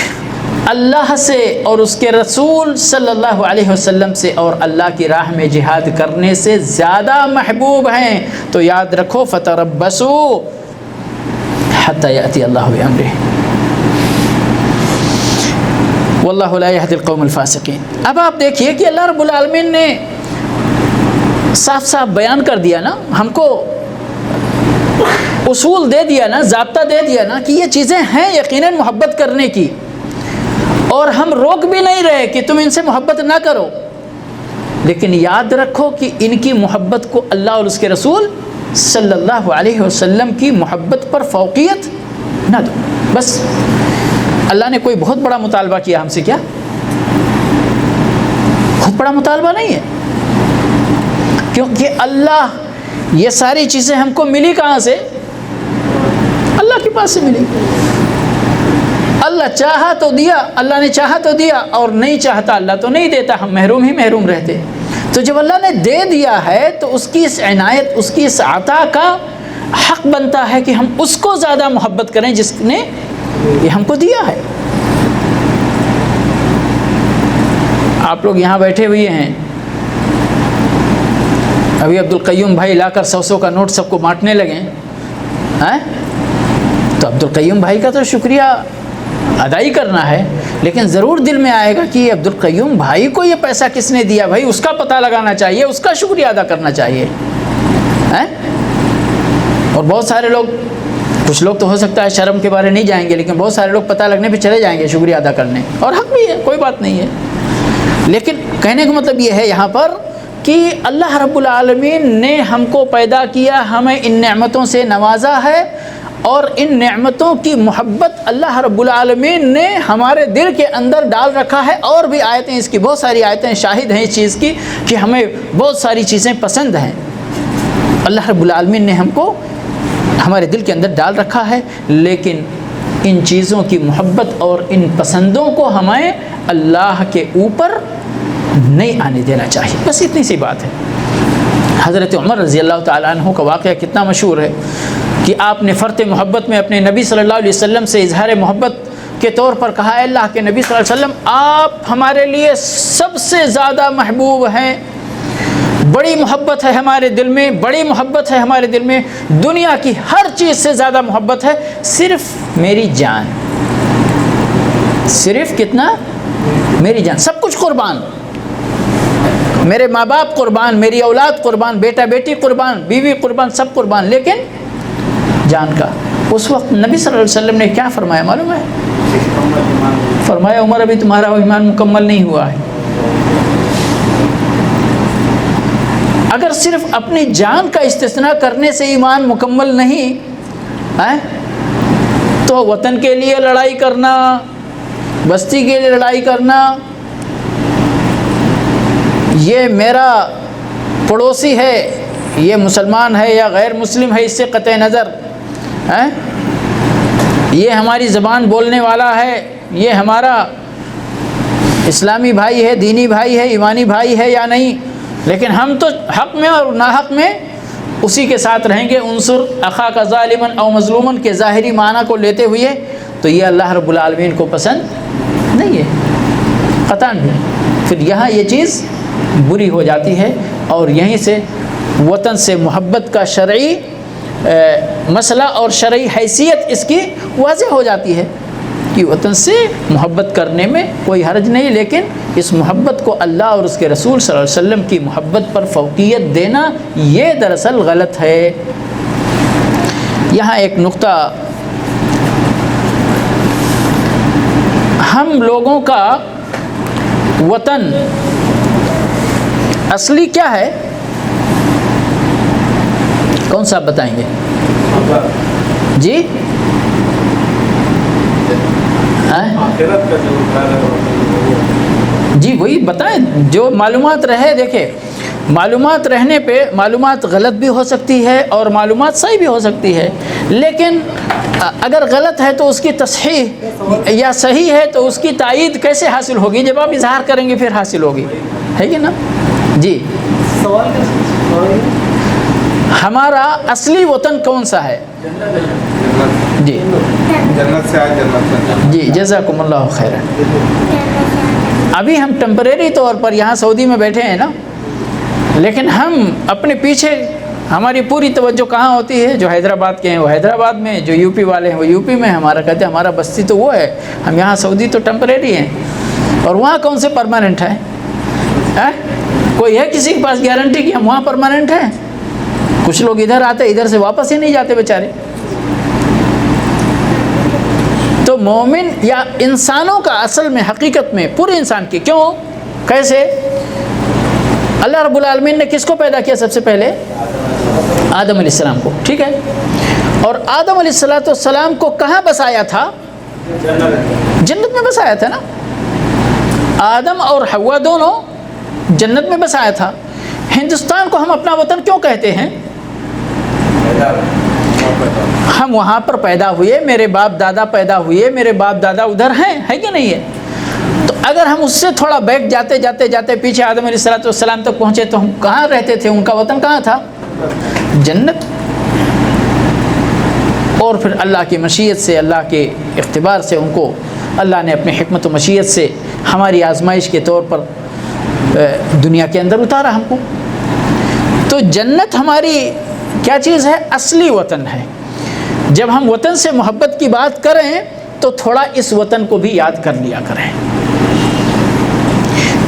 اللہ سے اور اس کے رسول صلی اللہ علیہ وسلم سے اور اللہ کی راہ میں جہاد کرنے سے زیادہ محبوب ہیں، تو یاد رکھو فتربصوا حتی یأتی اللہ بامرہ واللہ لا یہدی القوم الفاسقین. اب آپ دیکھیے کہ اللہ رب العالمین نے صاف صاف بیان کر دیا نا، ہم کو اصول دے دیا نا، ضابطہ دے دیا نا کہ یہ چیزیں ہیں یقیناً محبت کرنے کی، اور ہم روک بھی نہیں رہے کہ تم ان سے محبت نہ کرو، لیکن یاد رکھو کہ ان کی محبت کو اللہ اور اس کے رسول صلی اللہ علیہ وسلم کی محبت پر فوقیت نہ دو. بس اللہ نے کوئی بہت بڑا مطالبہ کیا ہم سے، کیا بہت بڑا مطالبہ نہیں ہے، کیونکہ اللہ یہ ساری چیزیں ہم کو ملی کہاں سے؟ اللہ کے پاس سے ملی. اللہ چاہا تو دیا، اللہ نے چاہا تو دیا، اور نہیں چاہتا اللہ تو نہیں دیتا، ہم محروم ہی محروم رہتے. تو جب اللہ نے دے دیا ہے تو اس کی اس عنایت، اس کی اس عطا کا حق بنتا ہے کہ ہم اس کو زیادہ محبت کریں جس نے یہ ہم کو دیا ہے. آپ لوگ یہاں بیٹھے ہوئے ہیں، ابھی عبدالقیوم بھائی لا کر 100 کا نوٹ سب کو بانٹنے لگے ہیں، تو عبدالقیوم بھائی کا تو شکریہ ادائی کرنا ہے، لیکن ضرور دل میں آئے گا کہ عبدالقیوم بھائی کو یہ پیسہ کس نے دیا، بھائی اس کا پتہ لگانا چاہیے، اس کا شکریہ ادا کرنا چاہیے. اور بہت سارے لوگ، کچھ لوگ تو ہو سکتا ہے شرم کے بارے نہیں جائیں گے، لیکن بہت سارے لوگ پتہ لگنے پہ چلے جائیں گے شکریہ ادا کرنے، اور حق بھی ہے، کوئی بات نہیں ہے. لیکن کہنے کا مطلب یہ ہے یہاں پر کہ اللہ رب العالمین نے ہم کو پیدا کیا، ہمیں ان نعمتوں سے نوازا ہے، اور ان نعمتوں کی محبت اللہ رب العالمین نے ہمارے دل کے اندر ڈال رکھا ہے. اور بھی آیتیں، اس کی بہت ساری آیتیں شاہد ہیں اس چیز کی کہ ہمیں بہت ساری چیزیں پسند ہیں، اللہ رب العالمین نے ہم کو ہمارے دل کے اندر ڈال رکھا ہے، لیکن ان چیزوں کی محبت اور ان پسندوں کو ہمیں اللہ کے اوپر نہیں آنے دینا چاہیے. بس اتنی سی بات ہے. حضرت عمر رضی اللہ تعالیٰ عنہ کا واقعہ کتنا مشہور ہے کہ آپ نے فرط محبت میں اپنے نبی صلی اللہ علیہ وسلم سے اظہار محبت کے طور پر کہا، اے اللہ کے نبی صلی اللہ علیہ وسلم، آپ ہمارے لیے سب سے زیادہ محبوب ہیں، بڑی محبت ہے ہمارے دل میں، بڑی محبت ہے ہمارے دل میں، دنیا کی ہر چیز سے زیادہ محبت ہے، صرف میری جان، صرف کتنا؟ میری جان، سب کچھ قربان، میرے ماں باپ قربان، میری اولاد قربان، بیٹا بیٹی قربان، بیوی قربان، سب قربان، لیکن جان کا. اس وقت نبی صلی اللہ علیہ وسلم نے کیا فرمایا معلوم ہے؟ فرمایا، عمر ابھی تمہارا ایمان مکمل نہیں ہوا ہے. اگر صرف اپنی جان کا استثناء کرنے سے ایمان مکمل نہیں ہے تو وطن کے لیے لڑائی کرنا، بستی کے لیے لڑائی کرنا، یہ میرا پڑوسی ہے، یہ مسلمان ہے یا غیر مسلم ہے، اس سے قطع نظر ہے، یہ ہماری زبان بولنے والا ہے، یہ ہمارا اسلامی بھائی ہے، دینی بھائی ہے، ایمانی بھائی ہے یا نہیں، لیکن ہم تو حق میں اور ناحق میں اسی کے ساتھ رہیں گے. انصر اخاک ظالما او مظلوما کے ظاہری معنی کو لیتے ہوئے، تو یہ اللہ رب العالمین کو پسند نہیں ہے قطعاً بھی. پھر یہاں یہ چیز بری ہو جاتی ہے، اور یہیں سے وطن سے محبت کا شرعی مسئلہ اور شرعی حیثیت اس کی واضح ہو جاتی ہے کہ وطن سے محبت کرنے میں کوئی حرج نہیں، لیکن اس محبت کو اللہ اور اس کے رسول صلی اللہ علیہ وسلم کی محبت پر فوقیت دینا یہ دراصل غلط ہے. یہاں ایک نقطہ، ہم لوگوں کا وطن اصلی کیا ہے؟ کون سا بتائیں گے؟ جی جی وہی بتائیں جو معلومات رہے. دیکھیں معلومات رہنے پہ معلومات غلط بھی ہو سکتی ہے اور معلومات صحیح بھی ہو سکتی ہے، لیکن اگر غلط ہے تو اس کی تصحیح یا صحیح ہے تو اس کی تائید کیسے حاصل ہوگی؟ جب آپ اظہار کریں گے پھر حاصل ہوگی، ہے کہ نا؟ جی، ہمارا اصلی وطن کون سا ہے؟ جی جنت سے آئے جنت سے. جی، جزاکم اللہ خیرا. ابھی ہم ٹیمپریری طور پر یہاں سعودی میں بیٹھے ہیں نا، لیکن ہم اپنے پیچھے ہماری پوری توجہ کہاں ہوتی ہے؟ جو حیدرآباد کے ہیں وہ حیدرآباد میں، جو یو پی والے ہیں وہ یو پی میں. ہمارا کہتے ہیں ہمارا بستی تو وہ ہے، ہم یہاں سعودی تو ٹیمپریری ہیں، اور وہاں کون سے پرماننٹ ہے؟ کوئی ہے کسی کے پاس گارنٹی کہ ہم وہاں پرماننٹ ہیں؟ کچھ لوگ ادھر آتے ادھر سے واپس ہی نہیں جاتے بیچارے. تو مومن یا انسانوں کا اصل میں حقیقت میں پورے انسان کی کیوں کیسے اللہ رب العالمین نے کس کو پیدا کیا؟ سب سے پہلے آدم علیہ السلام کو، ٹھیک ہے؟ اور آدم علیہ السلام کو کہاں بسایا تھا؟ جنت میں بسایا تھا نا. آدم اور حوا دونوں جنت میں بسایا تھا. ہندوستان کو ہم اپنا وطن کیوں کہتے ہیں؟ ہم وہاں پر پیدا ہوئے، میرے باپ دادا پیدا ہوئے، میرے باپ دادا ادھر ہیں، ہے کہ نہیں ہے؟ تو اگر ہم اس سے تھوڑا بیک جاتے جاتے جاتے پیچھے آدم علیہ السلام تک پہنچے تو ہم کہاں رہتے تھے؟ ان کا وطن کہاں تھا؟ جنت. اور پھر اللہ کی مشیت سے، اللہ کے اختبار سے ان کو اللہ نے اپنی حکمت و مشیت سے ہماری آزمائش کے طور پر دنیا کے اندر اتارا ہم کو. تو جنت ہماری کیا چیز ہے؟ اصلی وطن ہے. جب ہم وطن سے محبت کی بات کریں تو تھوڑا اس وطن کو بھی یاد کر لیا کریں،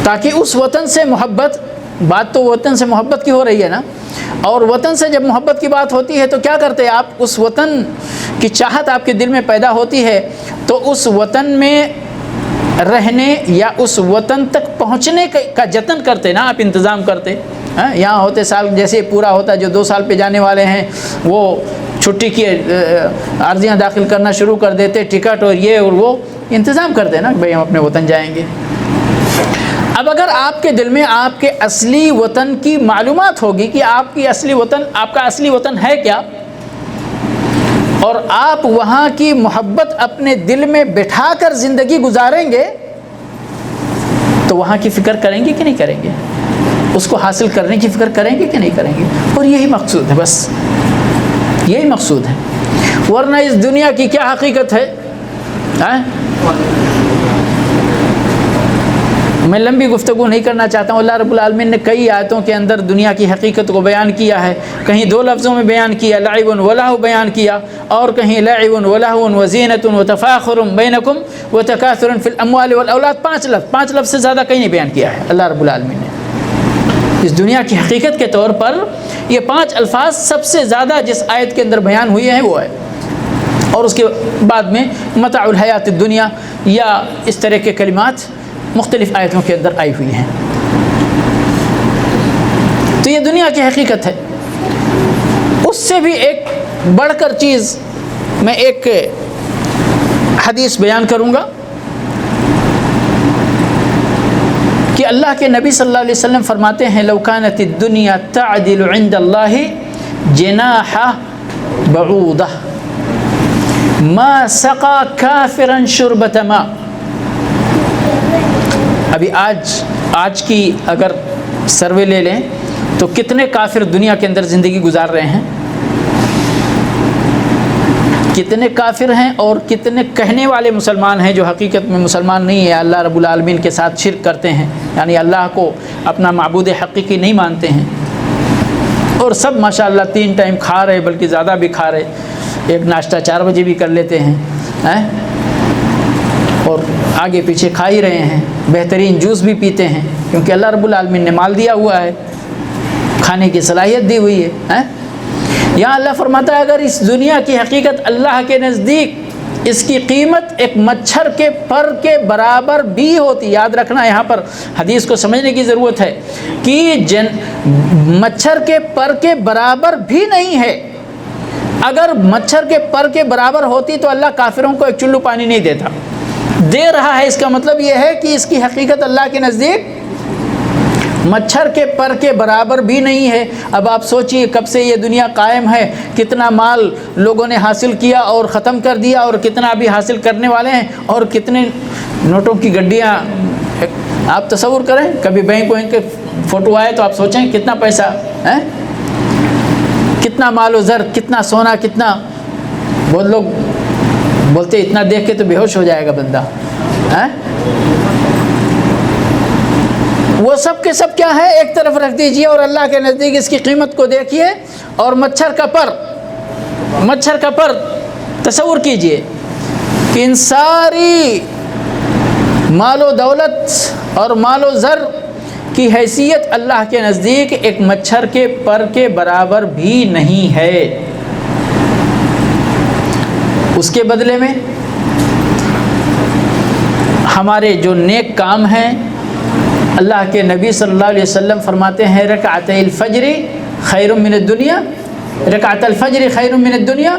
تاکہ اس وطن سے محبت، بات تو وطن سے محبت کی ہو رہی ہے نا، اور وطن سے جب محبت کی بات ہوتی ہے تو کیا کرتے ہیں آپ؟ اس وطن کی چاہت آپ کے دل میں پیدا ہوتی ہے تو اس وطن میں رہنے یا اس وطن تک پہنچنے کا جتن کرتے نا آپ، انتظام کرتے. یہاں ہوتے سال جیسے پورا ہوتا، جو 2 سال پہ جانے والے ہیں وہ چھٹی کی عرضیاں داخل کرنا شروع کر دیتے، ٹکٹ اور یہ اور وہ انتظام کرتے نا بھئی ہم اپنے وطن جائیں گے. اب اگر آپ کے دل میں آپ کے اصلی وطن کی معلومات ہوگی کہ آپ کا اصلی وطن ہے کیا، اور آپ وہاں کی محبت اپنے دل میں بٹھا کر زندگی گزاریں گے تو وہاں کی فکر کریں گے کہ نہیں کریں گے؟ اس کو حاصل کرنے کی فکر کریں گے کہ نہیں کریں گے؟ اور یہی مقصود ہے، بس یہی مقصود ہے. ورنہ اس دنیا کی کیا حقیقت ہے؟ میں لمبی گفتگو نہیں کرنا چاہتا ہوں. اللہ رب العالمین نے کئی آیتوں کے اندر دنیا کی حقیقت کو بیان کیا ہے. کہیں 2 لفظوں میں بیان کیا، لعب ولہو بیان کیا، اور کہیں لعب ولہو وزینۃ وتفاخر بینکم وتکاثر فی الاموال والاولاد. 5 لفظ سے زیادہ کہیں نہیں بیان کیا ہے اللہ رب العالمین نے. اس دنیا کی حقیقت کے طور پر یہ 5 الفاظ سب سے زیادہ جس آیت کے اندر بیان ہوئے ہیں وہ ہے. اور اس کے بعد میں متاع الحیات الدنیا یا اس طرح کے کلمات مختلف آیتوں کے اندر آئی ہوئی ہیں. تو یہ دنیا کی حقیقت ہے. اس سے بھی ایک بڑھ کر چیز میں ایک حدیث بیان کروں گا کہ اللہ کے نبی صلی اللہ علیہ وسلم فرماتے ہیں لو كانت الدنيا تعدل عند الله جناح بعوضة ما سقى كافرا شربة ماء. ابھی آج کی اگر سروے لے لیں تو کتنے کافر دنیا کے اندر زندگی گزار رہے ہیں؟ کتنے کافر ہیں اور کتنے کہنے والے مسلمان ہیں جو حقیقت میں مسلمان نہیں ہیں، اللہ رب العالمین کے ساتھ شرک کرتے ہیں، یعنی اللہ کو اپنا معبود حقیقی نہیں مانتے ہیں. اور سب ماشاءاللہ 3 ٹائم کھا رہے، بلکہ زیادہ بھی کھا رہے، ایک ناشتہ 4 بجے بھی کر لیتے ہیں اور آگے پیچھے کھا ہی رہے ہیں. بہترین جوس بھی پیتے ہیں کیونکہ اللہ رب العالمین نے مال دیا ہوا ہے، کھانے کی صلاحیت دی ہوئی ہے. یہاں اللہ فرماتا ہے اگر اس دنیا کی حقیقت اللہ کے نزدیک اس کی قیمت ایک مچھر کے پر کے برابر بھی ہوتی. یاد رکھنا یہاں پر حدیث کو سمجھنے کی ضرورت ہے کہ مچھر کے پر کے برابر بھی نہیں ہے. اگر مچھر کے پر کے برابر ہوتی تو اللہ کافروں کو ایک چلو پانی نہیں دیتا. دے رہا ہے، اس کا مطلب یہ ہے کہ اس کی حقیقت اللہ کے نزدیک مچھر کے پر کے برابر بھی نہیں ہے۔ اب آپ سوچئے کب سے یہ دنیا قائم ہے، کتنا مال لوگوں نے حاصل کیا اور ختم کر دیا، اور کتنا ابھی حاصل کرنے والے ہیں، اور کتنے نوٹوں کی گڈیاں۔ آپ تصور کریں، کبھی بینک کے فوٹو آئے تو آپ سوچیں کتنا پیسہ ہے، کتنا مال و زر، کتنا سونا، کتنا۔ بہت لوگ بولتے اتنا دیکھ کے تو بے ہوش ہو جائے گا بندہ۔ وہ سب کے سب کیا ہے، ایک طرف رکھ دیجئے اور اللہ کے نزدیک اس کی قیمت کو دیکھیے۔ اور مچھر کا پر تصور کیجئے کہ ان ساری مال و دولت اور مال و زر کی حیثیت اللہ کے نزدیک ایک مچھر کے پر کے برابر بھی نہیں ہے۔ اس کے بدلے میں ہمارے جو نیک کام ہیں، اللہ کے نبی صلی اللہ علیہ وسلم فرماتے ہیں رکعتي الفجر خیر من الدنیا، رکعت الفجر خیر من الدنیا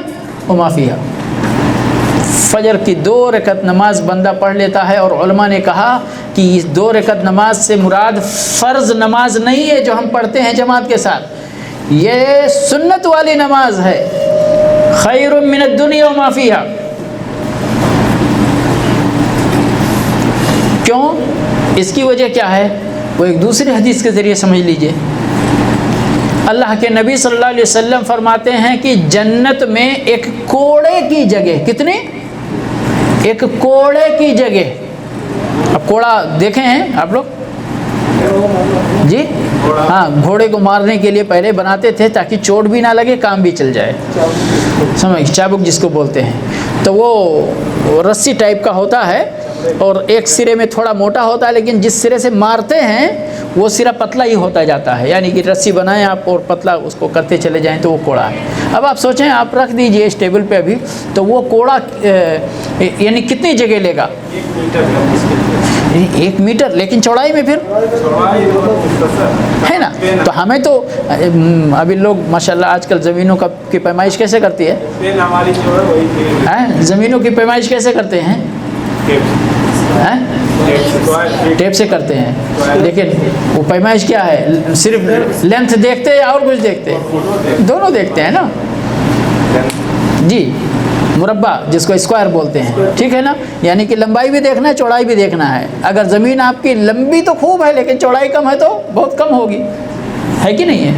وما فيها۔ فجر کی 2 رکعت نماز بندہ پڑھ لیتا ہے، اور علماء نے کہا کہ اس 2 رکعت نماز سے مراد فرض نماز نہیں ہے جو ہم پڑھتے ہیں جماعت کے ساتھ، یہ سنت والی نماز ہے، خیر من الدنیا وما فيها۔ کیوں؟ اس کی وجہ کیا ہے؟ وہ ایک دوسری حدیث کے ذریعے سمجھ لیجئے۔ اللہ کے نبی صلی اللہ علیہ وسلم فرماتے ہیں کہ جنت میں ایک کوڑے کی جگہ، کتنی؟ ایک کوڑے کی جگہ۔ اب کوڑا دیکھے ہیں آپ لوگ؟ جی ہاں، گھوڑے کو مارنے کے لیے پہلے بناتے تھے تاکہ چوٹ بھی نہ لگے، کام بھی چل جائے، سمجھ، چابک جس کو بولتے ہیں۔ تو وہ رسی ٹائپ کا ہوتا ہے، اور ایک سرے میں تھوڑا موٹا ہوتا ہے، لیکن جس سرے سے مارتے ہیں وہ سرا پتلا ہی ہوتا جاتا ہے، یعنی کہ رسی بنائیں آپ اور پتلا اس کو کرتے چلے جائیں تو وہ کوڑا ہے۔ اب آپ سوچیں، آپ رکھ دیجئے اس ٹیبل پہ ابھی، تو وہ کوڑا یعنی کتنی جگہ لے گا؟ 1 میٹر، لیکن چوڑائی میں پھر ہے نا۔ تو ہمیں تو ابھی لوگ ماشاءاللہ آج کل زمینوں کی پیمائش کیسے کرتی ہے؟ زمینوں کی پیمائش کیسے کرتے ہیں؟ ٹیپ سے کرتے ہیں، لیکن وہ پیمائش کیا ہے؟ صرف لینتھ دیکھتے ہیں یا اور کچھ دیکھتے ہیں؟ دونوں دیکھتے ہیں نا جی، مربع جس کو اسکوائر بولتے ہیں، ٹھیک ہے نا، یعنی کہ لمبائی بھی دیکھنا ہے، چوڑائی بھی دیکھنا ہے۔ اگر زمین آپ کی لمبی تو خوب ہے لیکن چوڑائی کم ہے تو بہت کم ہوگی، ہے کہ نہیں ہے؟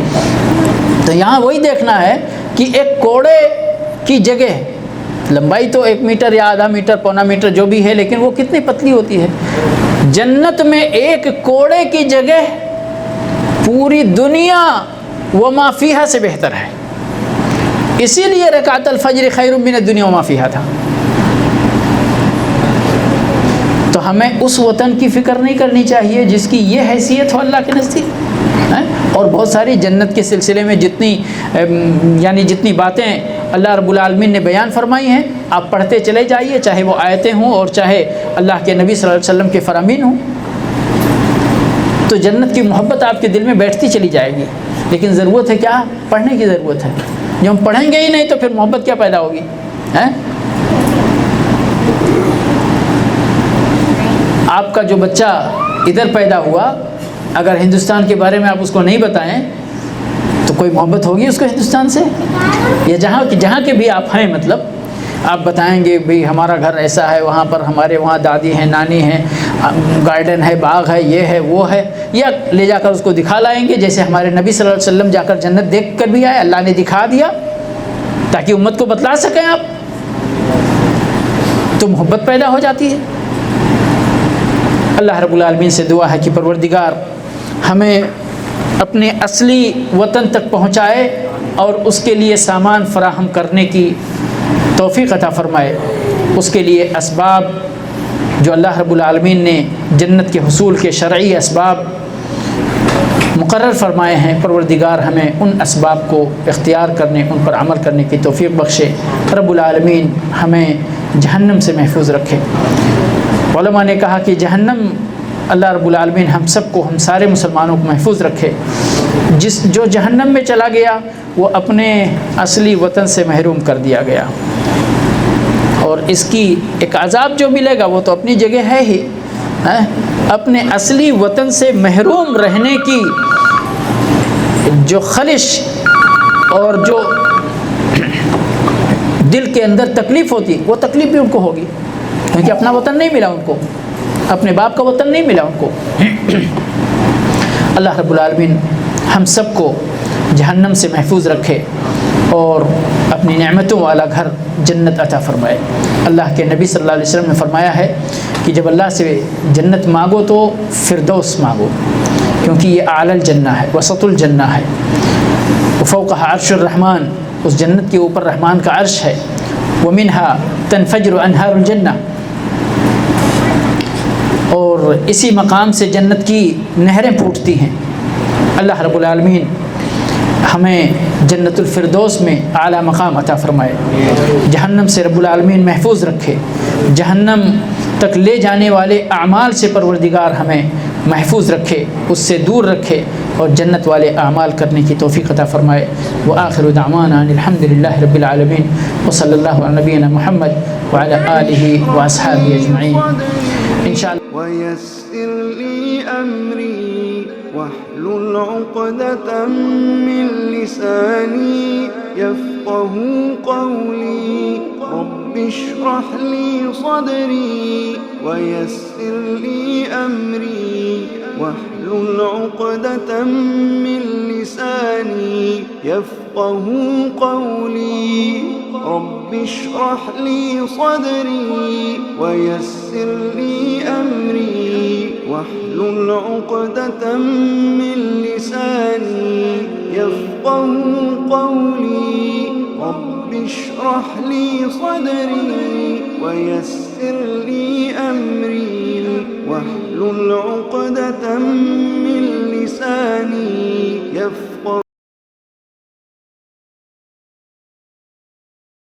تو یہاں وہی دیکھنا ہے کہ ایک کوڑے کی جگہ، لمبائی تو 1 میٹر یا آدھا میٹر، پونا میٹر جو بھی ہے، لیکن وہ کتنی پتلی ہوتی ہے۔ جنت میں ایک کوڑے کی جگہ پوری دنیا وما فیہا سے بہتر ہے۔ اسی لیے رکعت الفجر خیر من الدنیا وما فیہا تھا۔ تو ہمیں اس وطن کی فکر نہیں کرنی چاہیے جس کی یہ حیثیت ہو اللہ کے نزدیک۔ اور بہت ساری جنت کے سلسلے میں جتنی باتیں اللہ رب العالمین نے بیان فرمائی ہیں، آپ پڑھتے چلے جائیے، چاہے وہ آیتیں ہوں اور چاہے اللہ کے نبی صلی اللہ علیہ وسلم کے فرامین ہوں، تو جنت کی محبت آپ کے دل میں بیٹھتی چلی جائے گی۔ لیکن ضرورت ہے کیا؟ پڑھنے کی ضرورت ہے۔ جو ہم پڑھیں گے ہی نہیں تو پھر محبت کیا پیدا ہوگی؟ آپ کا جو بچہ ادھر پیدا ہوا، اگر ہندوستان کے بارے میں آپ اس کو نہیں بتائیں تو کوئی محبت ہوگی اس کو ہندوستان سے؟ یا جہاں کے بھی آپ ہیں، مطلب آپ بتائیں گے بھئی ہمارا گھر ایسا ہے، وہاں پر ہمارے وہاں دادی ہیں، نانی ہیں، گارڈن ہے، باغ ہے، یہ ہے، وہ ہے، یا لے جا کر اس کو دکھا لائیں گے جیسے ہمارے نبی صلی اللہ علیہ وسلم جا کر جنت دیکھ کر بھی آئے، اللہ نے دکھا دیا تاکہ امت کو بتلا سکیں آپ، تو محبت پیدا ہو جاتی ہے۔ اللہ رب العالمین سے دعا ہے کہ پروردگار ہمیں اپنے اصلی وطن تک پہنچائے اور اس کے لیے سامان فراہم کرنے کی توفیق عطا فرمائے۔ اس کے لیے اسباب جو اللہ رب العالمین نے جنت کے حصول کے شرعی اسباب مقرر فرمائے ہیں، پروردگار ہمیں ان اسباب کو اختیار کرنے، ان پر عمل کرنے کی توفیق بخشے۔ رب العالمین ہمیں جہنم سے محفوظ رکھے۔ علماء نے کہا کہ جہنم، اللہ رب العالمین ہم سب کو، ہم سارے مسلمانوں کو محفوظ رکھے۔ جو جہنم میں چلا گیا وہ اپنے اصلی وطن سے محروم کر دیا گیا، اور اس کی ایک عذاب جو ملے گا وہ تو اپنی جگہ ہے ہی، اپنے اصلی وطن سے محروم رہنے کی جو خلش اور جو دل کے اندر تکلیف ہوتی وہ تکلیف بھی ان کو ہوگی، کیونکہ اپنا وطن نہیں ملا ان کو، اپنے باپ کا وطن نہیں ملا ان کو۔ اللہ رب العالمین ہم سب کو جہنم سے محفوظ رکھے اور اپنی نعمتوں والا گھر جنت عطا فرمائے۔ اللہ کے نبی صلی اللہ علیہ وسلم نے فرمایا ہے کہ جب اللہ سے جنت مانگو تو فردوس مانگو، کیونکہ یہ اعلی الجنہ ہے، وسط الجنہ ہے، وفوقها عرش الرحمن، اس جنت کے اوپر رحمان کا عرش ہے، ومنها تنفجر انہار الجنہ، اور اسی مقام سے جنت کی نہریں پھوٹتی ہیں۔ اللہ رب العالمین ہمیں جنت الفردوس میں اعلیٰ مقام عطا فرمائے، جہنم سے رب العالمین محفوظ رکھے، جہنم تک لے جانے والے اعمال سے پروردگار ہمیں محفوظ رکھے، اس سے دور رکھے، اور جنت والے اعمال کرنے کی توفیق عطا فرمائے۔ وآخر دعوانا ان الحمد للہ رب العالمین، وصلی اللہ علی نبینا محمد وعلی آلہ واصحابہ اجمعین۔ انشاءاللہ ويسر لي أمري واحلل عقدة من لساني يفقه قولي رب اشرح لي صدري ويسر لي أمري واحلل عقدة من لساني يفقه قولي رب اشرح لي صدري ويسر لي أمري واحلل عقدة من لساني يفقه قولي رب اشرح لي صدري ويسر لي أمري واحلل عقدة من لساني يفقه